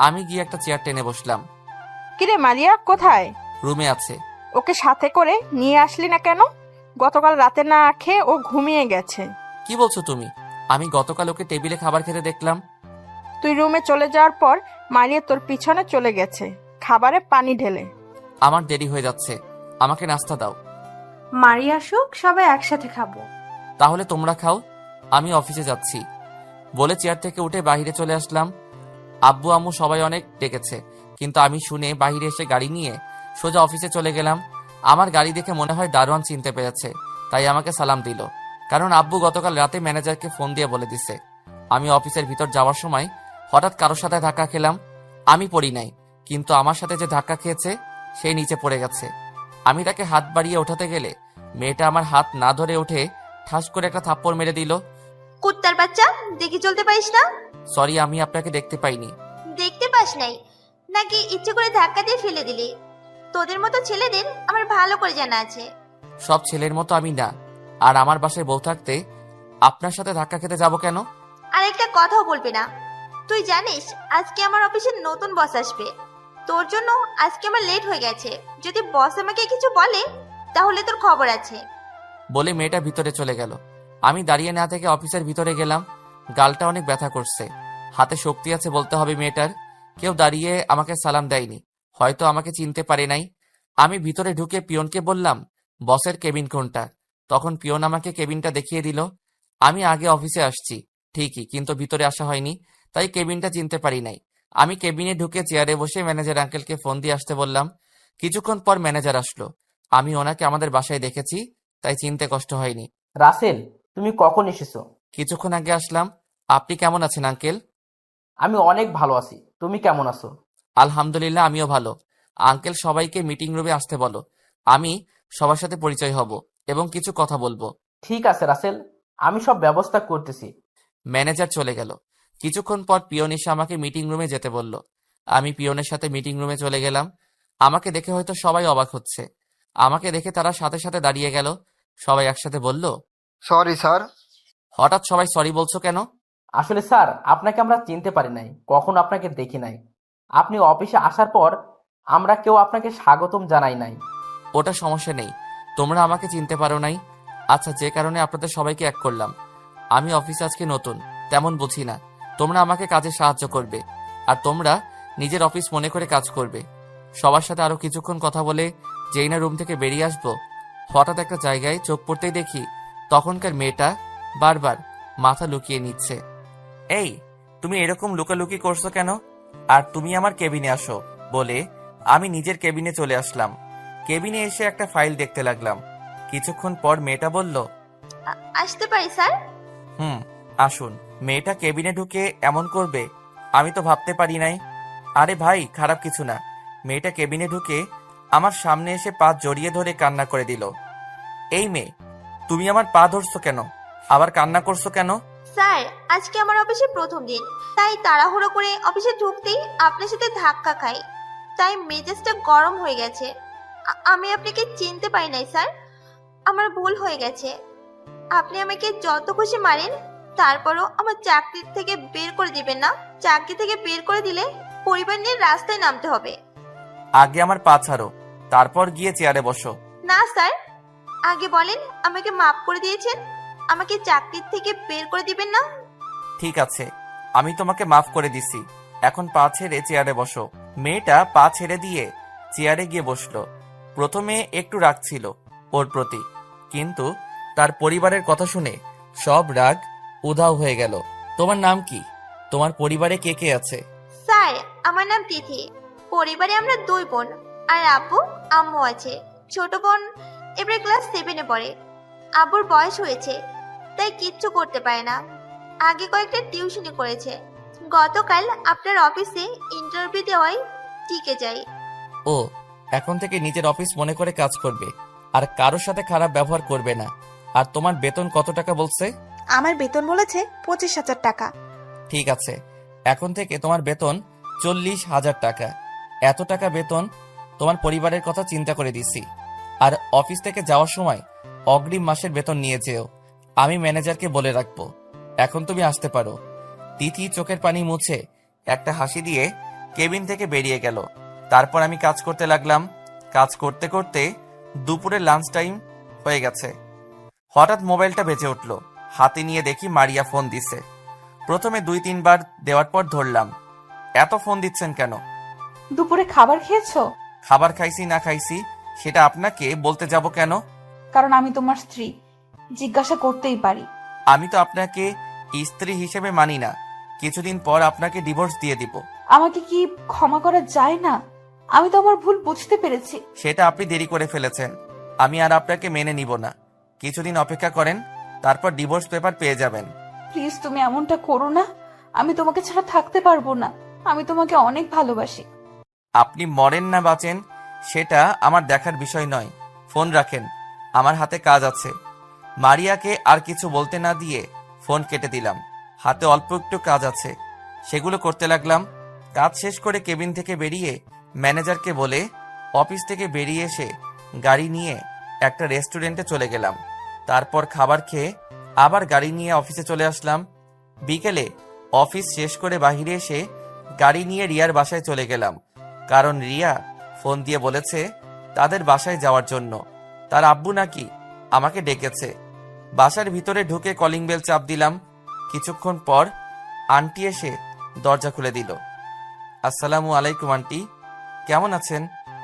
আমি গিয়ে একটা চেয়ার টেনে বসলাম। কিরে মারিয়া কোথায়? রুমে আছে। ওকে সাথে করে নিয়ে আসলি না কেন? গতকাল রাতে না খেয়ে ও ঘুমিয়ে গেছে। কি বলছো তুমি? আমি গতকাল ওকে টেবিলে খাবার খেতে দেখলাম। তুই রুমে চলে যাওয়ার পর মারিয়া তোর পিছনে চলে গেছে খাবারে পানি ঢেলে। আমার দেরি হয়ে যাচ্ছে, আমাকে নাস্তা দাও। মারিয়া আসুক, সবাই একসাথে খাবো। তাহলে তোমরা খাও, আমি অফিসে যাচ্ছি বলে চেয়ার থেকে উঠে বাইরে চলে আসলাম। আব্বু আম্মু সবাই অনেক ডেকেছে, কিন্তু আমি শুনে বাইরে এসে গাড়ি নিয়ে সোজা অফিসে চলে গেলাম। আমার গাড়ি দেখে মনে হয় দারোয়ান চিনতে পেরেছে, তাই আমাকে সালাম দিল। কারণ আব্বু গতকাল রাতে ম্যানেজারকে ফোন দিয়ে বলে দিছে। আমি অফিসের ভিতর যাওয়ার সময় হঠাৎ কারোর সাথে ধাক্কা খেলাম। আমি পড়ি নাই, কিন্তু আমার সাথে যে ধাক্কা খেয়েছে সে নিচে পড়ে গেছে। আমি তাকে হাত বাড়িয়ে ওঠাতে গেলে মেয়েটা আমার হাত না ধরে উঠে ঠাস করে একটা থাপ্পড় মেরে দিল। কুত্তার বাচ্চা, দেখি চলতে পারিস না? সরি, আমি আপনাকে দেখতে পাইনি। দেখতে পাস নাই নাকি ইচ্ছে করে ধাক্কা দিয়ে ফেলে দিলি? তোদের মতো ছেলেদের আমার ভালো করে জানা আছে। সব ছেলের মতো আমি না। আর আমার বাসায় বউ থাকতে আপনার সাথে ধাক্কা খেতে যাব কেন? আর একটা কথাও বলবি না। তুই জানিস আজকে আমার অফিসে নতুন বস আসবে। তোর জন্য আজকে আমার লেট হয়ে গেছে। যদি বস আমাকে কিছু বলে তাহলে তোর খবর আছে। বলে মেয়েটা ভিতরে চলে গেল। আমি দাঁড়িয়ে না থেকে অফিসের ভিতরে গেলাম। গালটা অনেক ব্যথা করছে, হাতে শক্তি আছে বলতে হবে মেয়েটার। কেউ দাঁড়িয়ে আমাকে সালাম দেয়নি, হয়তো আমাকে চিনতে পারে নাই। আমি ভিতরে ঢুকে পিয়নকে বললাম, বসের কেবিন কোনটা? তখন পিয়ন আমাকে কেবিনটা দেখিয়ে দিল। আমি আগে অফিসে আসছি ঠিকই, কিন্তু ভিতরে আসা হয়নি, তাই কেবিনটা চিনতে পারি নাই। আমি কেবিনে ঢুকে চেয়ারে বসে ম্যানেজার আঙ্কেলকে ফোন দিয়ে আসতে বললাম। কিছুক্ষণ পর ম্যানেজার আসলো। আমি ওনাকে আমাদের বাসায় দেখেছি, তাই চিনতে কষ্ট হয়নি। রাসেল, তুমি কখন এসেছো? কিছুক্ষণ আগে আসলাম। আপনি কেমন আছেন আঙ্কেল? আমি অনেক ভালো আছি, তুমি কেমন আছো? আলহামদুলিল্লাহ, আমিও ভালো। আঙ্কেল, সবাইকে মিটিং রুমে আসতে বলো। আমি সবার সাথে পরিচয় হব এবং কিছু কথা বলবো। ঠিক আছে রাসেল, আমি সব ব্যবস্থা করতেছি। ম্যানেজার চলে গেল। কিছুক্ষণ পর পিয়ন এসে আমাকে মিটিং রুমে যেতে বলল। আমি পিয়নের সাথে মিটিং রুমে চলে গেলাম। আমাকে দেখে হয়তো সবাই অবাক হচ্ছে। আমাকে দেখে তারা সাথে সাথে দাঁড়িয়ে গেল। সবাই একসাথে বলল, সরি স্যার। হঠাৎ সবাই সরি বলছো কেন? আসলে স্যার, আপনাকে আমরা চিনতে পারি নাই, কখনো আপনাকে দেখি নাই। আপনি অফিসে আসার পর আমরা কেউ আপনাকে স্বাগতম জানাই নাই। ওটা সমস্যা নেই, তোমরা আমাকে চিনতে পারো নাই। আচ্ছা, যে কারণে আপনাদের সবাইকে এক করলাম। আমি অফিসে আজকে নতুন, তেমন বুঝি না। তোমরা আমাকে কাজে সাহায্য করবে, আর তোমরা নিজের অফিস মনে করে কাজ করবে। সবার সাথে আরো কিছুক্ষণ কথা বলে যেই না রুম থেকে বেরিয়ে আসবো, হঠাৎ একটা জায়গায় চোখ পড়তেই দেখি তখনকার মেয়েটা বারবার মাথা লুকিয়ে নিচ্ছে। এই, তুমি এরকম লুকালুকি করছো কেন? আর তুমি আমার কেবিনে আসো বলে আমি নিজের কেবিনে চলে আসলাম। কেবিনে এসে একটা ফাইল দেখতে লাগলাম। কিছুক্ষণ পর মেয়েটা বলল, আসতে পারি স্যার? আসুন। মেয়েটা কেবিনে ঢুকে এমন করবে আমি তো ভাবতে পারি নাই। আরে ভাই, খারাপ কিছু না। মেয়েটা কেবিনে ঢুকে আমার সামনে এসে পা জড়িয়ে ধরে কান্না করে দিল। এই মেয়ে, তুমি আমার পা ধরছো কেন? আবার কান্না করছো কেন? স্যার, আজকে আমার অফিসে প্রথম দিন, তাই তাড়াহুড়ো করে অফিসে ঢুকতেই আপনার সাথে ধাক্কা খাই, তাই মেজাজটা গরম হয়ে গেছে। আমি আপনাকে চিনতে পারি নাই স্যার, আমার ভুল হয়ে গেছে। আপনি আমাকে যত খুশি মারেন, তারপরও আমার চাকরি থেকে বের করে দিবেন না। চাকরি থেকে বের করে দিলে পরিবার নিয়ে রাস্তায় নামতে হবে। আগে আমার পা ছাড়ো, তারপর গিয়ে চেয়ারে বসো। না স্যার, আগে বলেন আমাকে মাফ করে দিয়েছেন, আমাকে চাকরি থেকে বের করে দিবেন না। ঠিক আছে, আমি তোমাকে মাফ করে দিছি। এখন পা ছেড়ে চেয়ারে বসো। মেয়েটা পা ছেড়ে দিয়ে চেয়ারে গিয়ে বসলো। প্রথমে একটু রাগ ছিল ওর প্রতি, কিন্তু তার পরিবারের কথা শুনে সব রাগ উধাও হয়ে গেল। তোমার নাম কি? তোমার পরিবারে কে কে আছে? স্যার, আমার নাম তিথি। পরিবারে আমরা 2 বোন আর আব্বু আম্মু আছে। ছোট বোন এবারে ক্লাস 7-এ পড়ে। আব্বুর বয়স হয়েছে, তাই কিচ্ছু করতে পারে না। আগে কয়েকটা টিউশনি করেছে। গতকাল আপনার অফিসে ইন্টারভিউ দেওয়ায় টিকে যাই। ও, এখন থেকে নিজের অফিস মনে করে কাজ করবে, আর কারোর সাথে খারাপ ব্যবহার করবে না। আর তোমার বেতন কত টাকা বলছে? আমার বেতন বলেছে 25,000 টাকা। ঠিক আছে, এখন থেকে তোমার বেতন 40,000 টাকা। এত টাকা বেতন তোমার পরিবারের কথা চিন্তা করে দিছি। আর অফিস থেকে যাওয়ার সময় অগ্রিম মাসের বেতন নিয়ে যেও, আমি ম্যানেজারকে বলে রাখবো। এখন তুমি আসতে পারো। তিথি চোখের পানি মুছে একটা হাসি দিয়ে কেবিন থেকে বেরিয়ে গেল। তারপর আমি কাজ করতে লাগলাম। কাজ করতে করতে দুপুরে লাঞ্চ টাইম হয়ে গেছে। হঠাৎ মোবাইলটা বেজে উঠল। হাতে নিয়ে দেখি মারিয়া ফোন দিছে। প্রথমে 2-3 বার দেওয়ার পর ধরলাম। এত ফোন দিচ্ছেন কেন? দুপুরে খাবার খেয়েছো? খাবার খাইছি না খাইছি সেটা আপনাকে বলতে যাব কেন? কারণ আমি তোমার স্ত্রী, জিজ্ঞাসা করতেই পারি। আমি তো আপনাকে স্ত্রী হিসেবে মানি না। কিছুদিন পর আপনাকে ডিভোর্স দিয়ে দিব। আমাকে কি ক্ষমা করা যায় না? আমি তো আমার ভুল বুঝতে পেরেছি। সেটা আপনি দেরি করে ফেলেছেন। আমি আর আপনাকে মেনে নিব না। কিছুদিন অপেক্ষা করেন, তারপর ডিভোর্স পেপার পেয়ে যাবেন। প্লিজ তুমি এমনটা করো না। আমি তোমাকে ছাড়া থাকতে পারবো না। আমি তোমাকে অনেক ভালোবাসি। আপনি মরেন না বাঁচেন সেটা আমার দেখার বিষয় নয়। ফোন রাখেন, আমার হাতে কাজ আছে। মারিয়াকে আর কিছু বলতে না দিয়ে ফোন কেটে দিলাম। হাতে অল্প একটু কাজ আছে, সেগুলো করতে লাগলাম। কাজ শেষ করে কেবিন থেকে বেরিয়ে ম্যানেজারকে বলে অফিস থেকে বেরিয়ে এসে গাড়ি নিয়ে একটা রেস্টুরেন্টে চলে গেলাম। তারপর খাবার খেয়ে আবার গাড়ি নিয়ে অফিসে চলে আসলাম। বিকেলে অফিস শেষ করে বাইরে এসে গাড়ি নিয়ে রিয়ার বাসায় চলে গেলাম। কারণ রিয়া ফোন দিয়ে বলেছে তাদের বাসায় যাওয়ার জন্য। তার আব্বু নাকি আমাকে ডেকেছে। বাসার ভিতরে ঢুকে কলিং বেল চাপ দিলাম। কিছুক্ষণ পর আন্টি এসে দরজা খুলে দিল। আসসালামু আলাইকুম আন্টি, কেমন আছেন?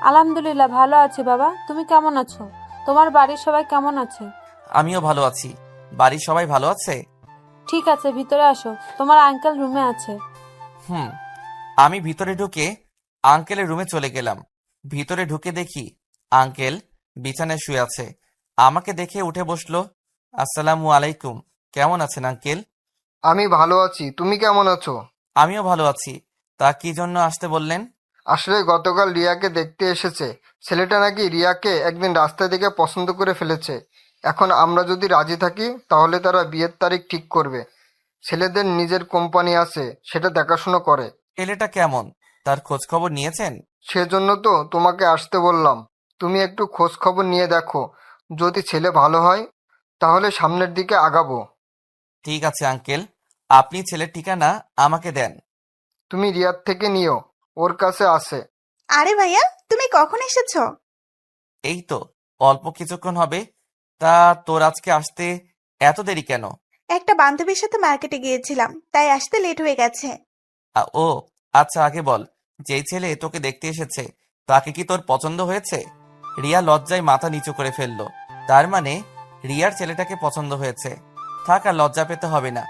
আলহামদুলিল্লাহ ভালো আছি বাবা, তুমি কেমন আছো? তোমার বাড়ির সবাই কেমন আছে? আমিও ভালো আছি। বাড়ির সবাই ভালো আছে? ঠিক আছে, ভিতরে আসো, তোমার আঙ্কেল রুমে আছে। আমি ভিতরে ঢুকে আঙ্কেলের রুমে চলে গেলাম। ভিতরে ঢুকে দেখি আঙ্কেল বিছানায় শুয়ে আছে। আমাকে দেখে উঠে বসলো। আসসালামু আলাইকুম, কেমন আছেন আঙ্কেল? আমি ভালো আছি, তুমি কেমন আছো? আমিও ভালো আছি। তা কি জন্য আসতে বললেন? আসলে গতকাল রিয়াকে দেখতে এসেছে। ছেলেটা নাকি রিয়াকে একদিন রাস্তা থেকে পছন্দ করে ফেলেছে। এখন আমরা যদি রাজি থাকি তাহলে তারা বিয়ের তারিখ ঠিক করবে। ছেলেদের নিজের কোম্পানি আছে, সেটা দেখাশুনো করে। ছেলেটা কেমন, তার খোঁজ খবর নিয়েছেন? সেজন্য তো তোমাকে আসতে বললাম। তুমি একটু খোঁজ খবর নিয়ে দেখো, যদি ছেলে ভালো হয় তাহলে সামনের দিকে আগাবো। ঠিক আছে আঙ্কেল, আপনি ছেলের ঠিকানা আমাকে দেন। তুমি রিয়ার থেকে নিও, ওর কাছে আছে। আরে ভাইয়া, তুমি কখন এসেছো? এই তো অল্প কিছুক্ষণ হবে। তা তোর আজকে আসতে এত দেরি কেন? একটা বান্ধবীর সাথে মার্কেটে গিয়েছিলাম, তাই আসতে লেট হয়ে গেছে। ও আচ্ছা, আগে বল, যেই ছেলে তোকে দেখতে এসেছে তাকে কি তোর পছন্দ হয়েছে? রিয়া লজ্জায় মাথা নিচু করে ফেললো। তার মানে রিয়ার ছেলেটাকে পছন্দ হয়েছে। থাক, আর লজ্জা পেতে হবে না।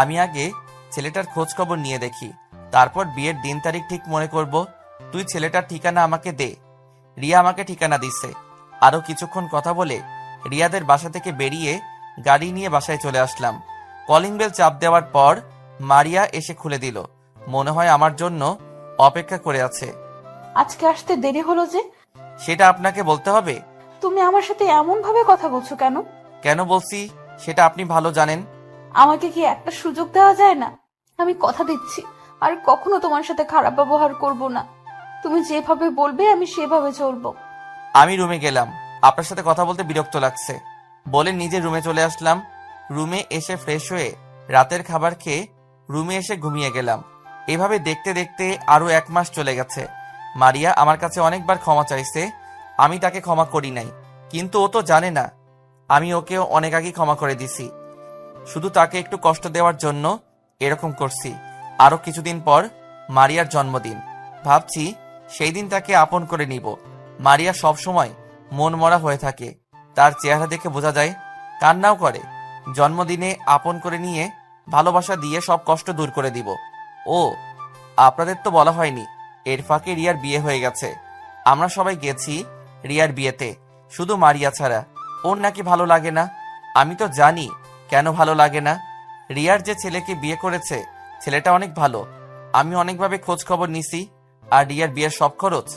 আমি আগে ছেলেটার খোঁজ খবর নিয়ে দেখি, তারপর বিয়ের দিন তারিখ ঠিক মনে করব। তুই ছেলেটার ঠিকানা আমাকে দে। রিয়া আমাকে ঠিকানা দিচ্ছে। আরো কিছুক্ষণ কথা বলে রিয়াদের বাসা থেকে বেরিয়ে গাড়ি নিয়ে বাসায় চলে আসলাম। কলিং বেল চাপ দেওয়ার পর মারিয়া এসে খুলে দিল। মনে হয় আমার জন্য অপেক্ষা করে আছে। আজকে আসতে দেরি হলো যে? সেটা আপনাকে বলতে হবে? তুমি আমার সাথে এমন ভাবে কথা বলছো কেন? কেন বলছি সেটা আপনি ভালো জানেন। আমাকে কি একটা সুযোগ দেওয়া যায় না? আমি কথা দিচ্ছি আর কখনো তোমার সাথে খারাপ ব্যবহার করব না। তুমি যেভাবে বলবে আমি সেভাবে চলবো। আমি রুমে গেলাম। আপনার সাথে কথা বলতে বিরক্ত লাগছে বলে নিজে রুমে চলে আসলাম। রুমে এসে ফ্রেশ হয়ে রাতের খাবার খেয়ে রুমে এসে ঘুমিয়ে গেলাম। এভাবে দেখতে দেখতে আরো 1 মাস চলে গেছে। মারিয়া আমার কাছে অনেকবার ক্ষমা চাইছে, আমি তাকে ক্ষমা করি নাই। কিন্তু ও তো জানে না আমি ওকেও অনেক আগেই ক্ষমা করে দিছি। শুধু তাকে একটু কষ্ট দেওয়ার জন্য এরকম করছি। আরো কিছুদিন পর মারিয়ার জন্মদিন। ভাবছি সেই দিন তাকে আপন করে নিব। মারিয়া সব সময় মন মরা হয়ে থাকে, তার চেহারা দেখে বোঝা যায়। কান্নাও করে। জন্মদিনে আপন করে নিয়ে ভালোবাসা দিয়ে সব কষ্ট দূর করে দিব। ও আপনাদের তো বলা হয়নি, এর ফাঁকে রিয়ার বিয়ে হয়ে গেছে। আমরা সবাই গেছি রিয়ার বিয়েতে, শুধু মারিয়া ছাড়া। ওর নাকি ভালো লাগে না। আমি তো জানি কেন ভালো লাগে না। রিয়ার যে ছেলেকে বিয়ে করেছে ছেলেটা অনেক ভালো। আমি অনেকভাবে খোঁজ খবর নিছি, আর রিয়ার বিয়ের সব খরচ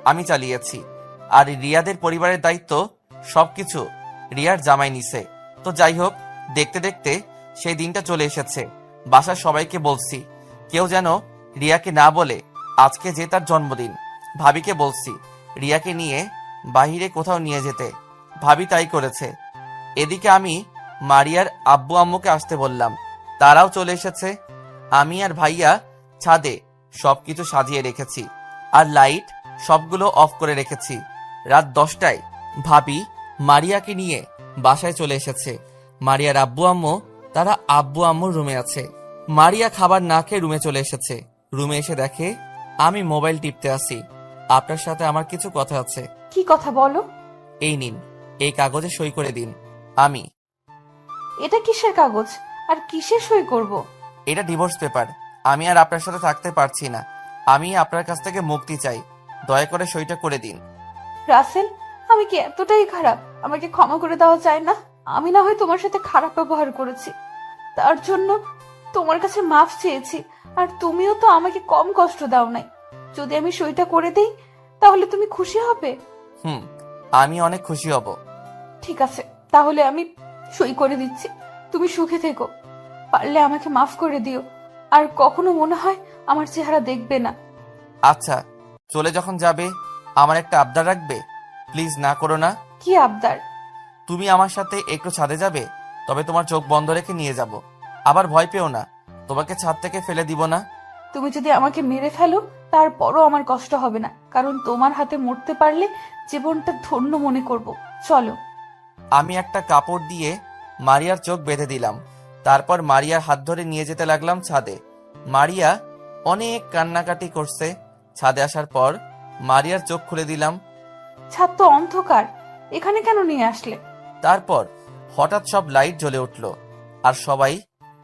আমি চালিয়েছি। আর রিয়াদের পরিবারের দায়িত্ব সবকিছু রিয়ার জামাই নিছে। তো যাই হোক, দেখতে দেখতে সেই দিনটা চলে এসেছে। বাসার সবাইকে বলছি কেউ যেন রিয়াকে না বলে আজকে যে তার জন্মদিন। ভাবিকে বলছি রিয়াকে নিয়ে বাহিরে কোথাও নিয়ে যেতে। ভাবি তাই করেছে। এদিকে আমি মারিয়ার আব্বু আম্মুকে আসতে বললাম। তারাও চলে এসেছে। আমি আর ভাইয়া ছাদে সবকিছু সাজিয়ে রেখেছি, আর লাইট সবগুলো অফ করে রেখেছি। রাত 10টায় ভাবি মারিয়াকে নিয়ে বাসায় চলে এসেছে। মারিয়ার আব্বু আম্মু, তারা আব্বু আম্মুর রুমে আছে। মারিয়া খাবার না খেয়ে রুমে চলে এসেছে। রুমে এসে দেখে আমি মোবাইল টিপতে আসি। আপনার সাথে আমার কিছু কথা আছে। কি কথা বলো? এই নিন, এই কাগজে সই করে দিন। আমি এটা কিসের কাগজ আর কিসের সই করব? এটা ডিভোর্স পেপার। আমি আর আপনার সাথে থাকতে পারছি না। আমি আপনার কাছ থেকে মুক্তি চাই। দয়া করে সইটা করে দিন। রাসেল, আমি কি এতটাই খারাপ? আমাকে ক্ষমা করে দেওয়া যায় না? আমি না হয় তোমার সাথে খারাপ ব্যবহার করেছি, তার জন্য তোমার কাছে মাফ চেয়েছি। আর তুমিও তো আমাকে কম কষ্ট দাও নাই। যদি আমি সইটা করে দেই তাহলে তুমি খুশি হবে? আমি অনেক খুশি হব। ঠিক আছে, তাহলে আমি সই করে দিচ্ছি। তুমি সুখে থেকো। পারলে আমাকে মাফ করে দিও, আর কখনো মনে হয় আমার চেহারা দেখবে না। আচ্ছা, চলে যখন যাবে আমার একটা আবদার রাখবে? প্লিজ না করো না। কি আবদার? তুমি আমার সাথে একটু ছাদে যাবে, তবে তোমার চোখ বন্ধ রেখে নিয়ে যাব। আবার ভয় পেও না, তোমাকে ছাদ থেকে ফেলে দিব না। তুমি যদি আমাকে মেরে ফেলো তারপরও আমার কষ্ট হবে না, কারণ তোমার হাতে মরতে পারলে জীবনটা ধন্য মনে করব। চলো। আমি একটা কাপড় দিয়ে মারিয়ার চোখ বেঁধে দিলাম। তারপর মারিয়ার হাত ধরে নিয়ে যেতে লাগলাম ছাদে। মারিয়া অনেক কান্নাকাটি করছে। ছাদে আসার পর মারিয়ার চোখ খুলে দিলাম। ছাদ তো অন্ধকার, এখানে কেন নিয়ে আসলে? তারপর হঠাৎ সব লাইট জ্বলে উঠল, আর সবাই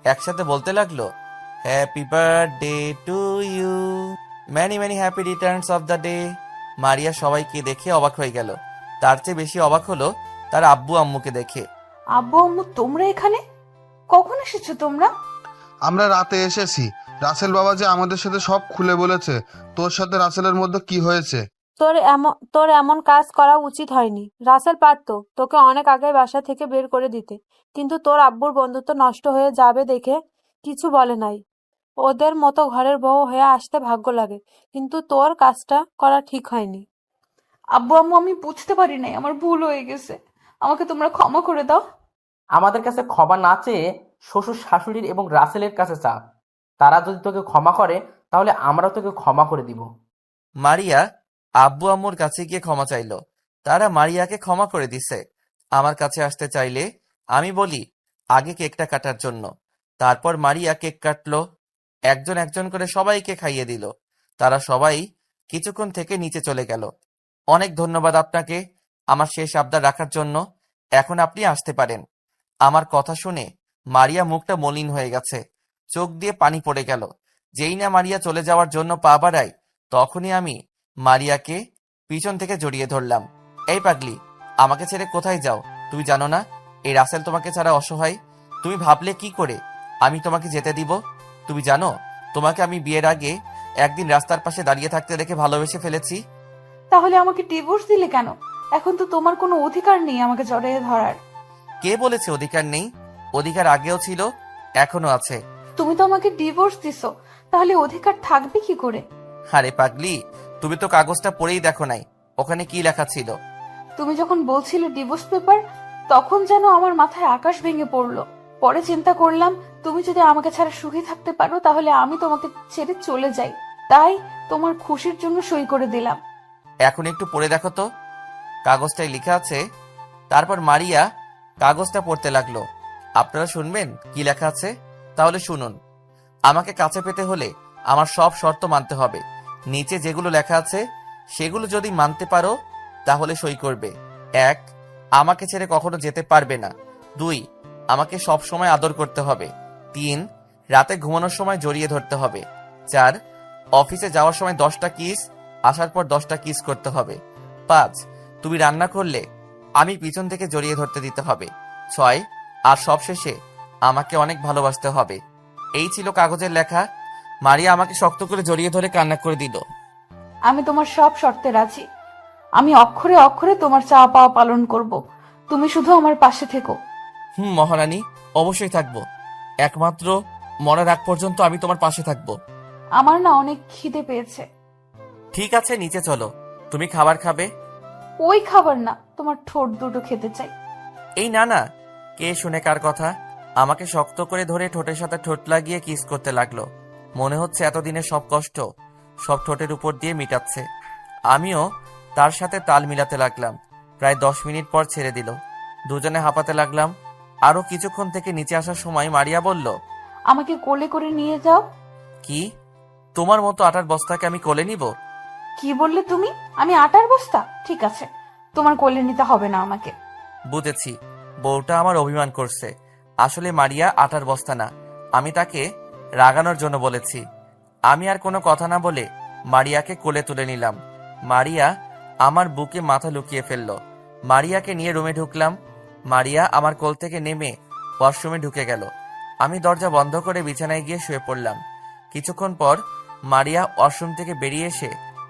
একসাথে বলতে লাগলো, happy birthday to you, many many happy returns of the day. Maria সবাইকে দেখে অবাক হয়ে গেল। তার চেয়ে বেশি অবাক হলো তার আব্বু আম্মুকে দেখে। আব্বু আম্মু, তোমরা এখানে কখন এসেছো তোমরা? আমরা রাতে এসেছি। রাসেল বাবা যে আমাদের সাথে সব খুলে বলেছে তোর সাথে রাসেলের মধ্যে কি হয়েছে। তোর এমন কাজ করা উচিত হয়নি। রাসেল পারতো তোকে অনেক আগে বাসা থেকে বের করে দিতে, কিন্তু তোর আব্বুর বন্ধুত্ব নষ্ট হয়ে যাবে দেখে কিছু বলে নাই। ওদের মতো ঘরের বউ হয়ে আসতে ভাগ্য লাগে, কিন্তু তোর কাজটা করা ঠিক হয়নি। আব্বু আম্মু, আমি বুঝতে পারি নাই, আমার ভুল হয়ে গেছে। আমাকে তোমরা ক্ষমা করে দাও। আমাদের কাছে ক্ষমা না চেয়ে শ্বশুর শাশুড়ির এবং রাসেলের কাছে চা। তারা যদি তোকে ক্ষমা করে তাহলে আমরাও তোকে ক্ষমা করে দিব। মারিয়া আব্বু আম্মুর কাছে গিয়ে ক্ষমা চাইলো। তারা মারিয়াকে ক্ষমা করে দিছে। আমার কাছে আসতে চাইলে আমি বলি আগে কেকটা কাটার জন্য। তারপর মারিয়া কেক কাটলো। একজন একজন করে সবাইকে খাইয়ে দিল। তারা সবাই কিছুক্ষণ থেকে নিচে চলে গেল। অনেক ধন্যবাদ আপনাকে আমার শেষ আবদার রাখার জন্য। এখন আপনি আসতে পারেন। আমার কথা শুনে মারিয়া মুখটা মলিন হয়ে গেছে, চোখ দিয়ে পানি পড়ে গেল। যেই না মারিয়া চলে যাওয়ার জন্য পা বাড়ায়, তখনই আমি মারিয়াকে পিছন থেকে জড়িয়ে ধরলাম। এই পাগলি, আমাকে ছেড়ে কোথায় যাও? তুমি জানো না এই রাসেল তোমাকে ছাড়া অসহায়? তুমি ভাবলে কি করে আমি তোমাকে যেতে দিব? তুমি জানো তোমাকে আমি বিয়ের আগে একদিন রাস্তার পাশে দাঁড়িয়ে থাকতে দেখে ভালোবেসে ফেলেছি। তাহলে আমাকে ডিভোর্স দিলে কেন? এখন তো তোমার কোনো অধিকার নেই আমাকে জড়িয়ে ধরার। কে বলেছে অধিকার নেই? অধিকার আগেও ছিল, এখনো আছে। তুমি তো আমাকে ডিভোর্স দিছো, তাহলে অধিকার থাকবে কি করে? আরে পাগলি, তুমি তো কাগজটা পড়েই দেখো নাই, ওখানে কি লেখা ছিল। তুমি যখন বলছিলে ডিভোর্স পেপার, তখন যেন আমার মাথায় আকাশ ভেঙে পড়লো। পরে চিন্তা করলাম তুমি যদি আমাকে ছাড়া সুখী থাকতে পারো তাহলে আমি তোমাকে ছেড়ে চলে যাই। তাই তোমার খুশির জন্য সই করে দিলাম। এখন একটু পড়ে দেখো তো, কাগজটায় লেখা আছে। তারপর মারিয়া কাগজটা পড়তে লাগলো। আপনারা শুনবেন কি লেখা আছে? তাহলে শুনুন। আমাকে কাছে পেতে হলে আমার সব শর্ত মানতে হবে। নিচে যেগুলো লেখা আছে সেগুলো যদি মানতে পারো তাহলে সই করবে। 1, আমাকে ছেড়ে কখনো যেতে পারবে না। 2, আমাকে সব সময় আদর করতে হবে। 3, রাতে ঘুমানোর সময় জড়িয়ে ধরতে হবে। 4, অফিসে যাওয়ার সময় 10টা কিস, আসার পর 10টা কিস করতে হবে। 5, তুমি রান্না করলে আমি পিছন থেকে জড়িয়ে ধরতে দিতে হবে। 6, আর সবশেষে আমাকে অনেক ভালোবাসতে হবে। এই ছিল কাগজের লেখা। মারিয়া আমাকে শক্ত করে জড়িয়ে ধরে কান্না করে দিল। আমি তোমার সব শর্তে রাজি। আমি অক্ষরে অক্ষরে তোমার চাওয়া পাওয়া পালন করব। তুমি শুধু আমার পাশে থেকো। মহারানী, অবশ্যই থাকবো। একমাত্র মরার আগ পর্যন্ত আমি তোমার পাশে থাকবো। আমার না অনেক খিদে পেয়েছে। ঠিক আছে, নিচে চলো। তুমি খাবার খাবে? ওই খাবার না, তোমার ঠোঁট দুটো খেতে চাই। এই না না, কে শুনে কার কথা? আমাকে শক্ত করে ধরে ঠোঁটের সাথে ঠোঁট লাগিয়ে কিস করতে লাগলো। মনে হচ্ছে এতদিনের সব কষ্ট সব ঠোঁটের উপর দিয়ে মিটাচ্ছে। আমিও তার সাথে তাল মিলাতে লাগলাম। প্রায় 10 মিনিট পর ছেড়ে দিল। দুজনে হাঁপাতে লাগলাম। আরো কিছুক্ষণ থেকে নিচে আসার সময় মারিয়া বলল, আমাকে কোলে করে নিয়ে যাও। কি তোমার মতো আটার বস্তাকে আমি কোলে নিব? কি বললে তুমি? আমি আটার বস্তা? ঠিক আছে, তোমার কোলে নিতে হবে না আমাকে। বুঝেছি, বউটা আমার অভিমান করছে। আসলে মারিয়া আটার বস্তা না, আমি তাকে রাগানোর জন্য বলেছি। আমি আর কোনো কথা না বলে মারিয়াকে কোলে তুলে নিলাম। মারিয়া আমার বুকে মাথা লুকিয়ে ফেলল। মারিয়াকে নিয়ে রুমে ঢুকলাম। মারিয়া আমার কোল থেকে নেমে ওয়াশরুমে ঢুকে গেল। আমি দরজা বন্ধ করে বিছানায় গিয়ে শুয়ে পড়লাম। কিছুক্ষণ পর মারিয়া ওয়াশরুম থেকে বেরিয়ে এসে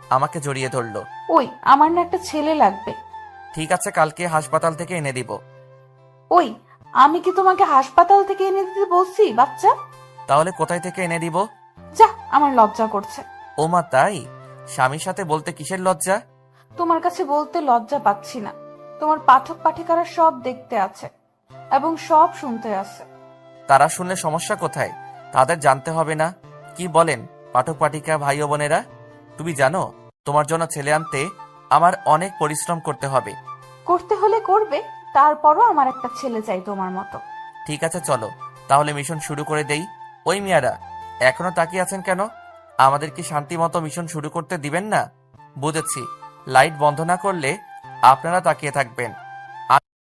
আমাকে জড়িয়ে ধরল। ওই, আমার না একটা ছেলে লাগবে। ঠিক আছে, কালকে হাসপাতাল থেকে এনে দিব। ওই, আমি কি তোমাকে হাসপাতাল থেকে এনে দিতে বলছি বাচ্চা? তাহলে কোথায় থেকে এনে দিব? যা, আমার লজ্জা করছে। ওমা তাই? স্বামীর সাথে বলতে কিসের লজ্জা? তোমার কাছে বলতে লজ্জা পাচ্ছি না। তোমার পাঠক পাঠিকারা সব দেখতে আছে এবং সব শুনতে আছে। তারা শুনলে সমস্যা কোথায়? তাদের জানতে হবে না? কি বলেন পাঠক পাঠিকা ভাই ও বোনেরা? তুমি জানো তোমার জন্য ছেলে আনতে আমার অনেক পরিশ্রম করতে হবে। করতে হলে করবে, তারপরও আমার একটা ছেলে চাই তোমার মতো। ঠিক আছে, চলো তাহলে মিশন শুরু করে দেই। ওই মিয়ারা, এখনো তাকিয়ে আছেন কেন? আমাদের কি শান্তি মতো মিশন শুরু করতে দিবেন না? বুঝেছি, লাইট বন্ধ না করলে আপনারা তাকিয়ে থাকবেন।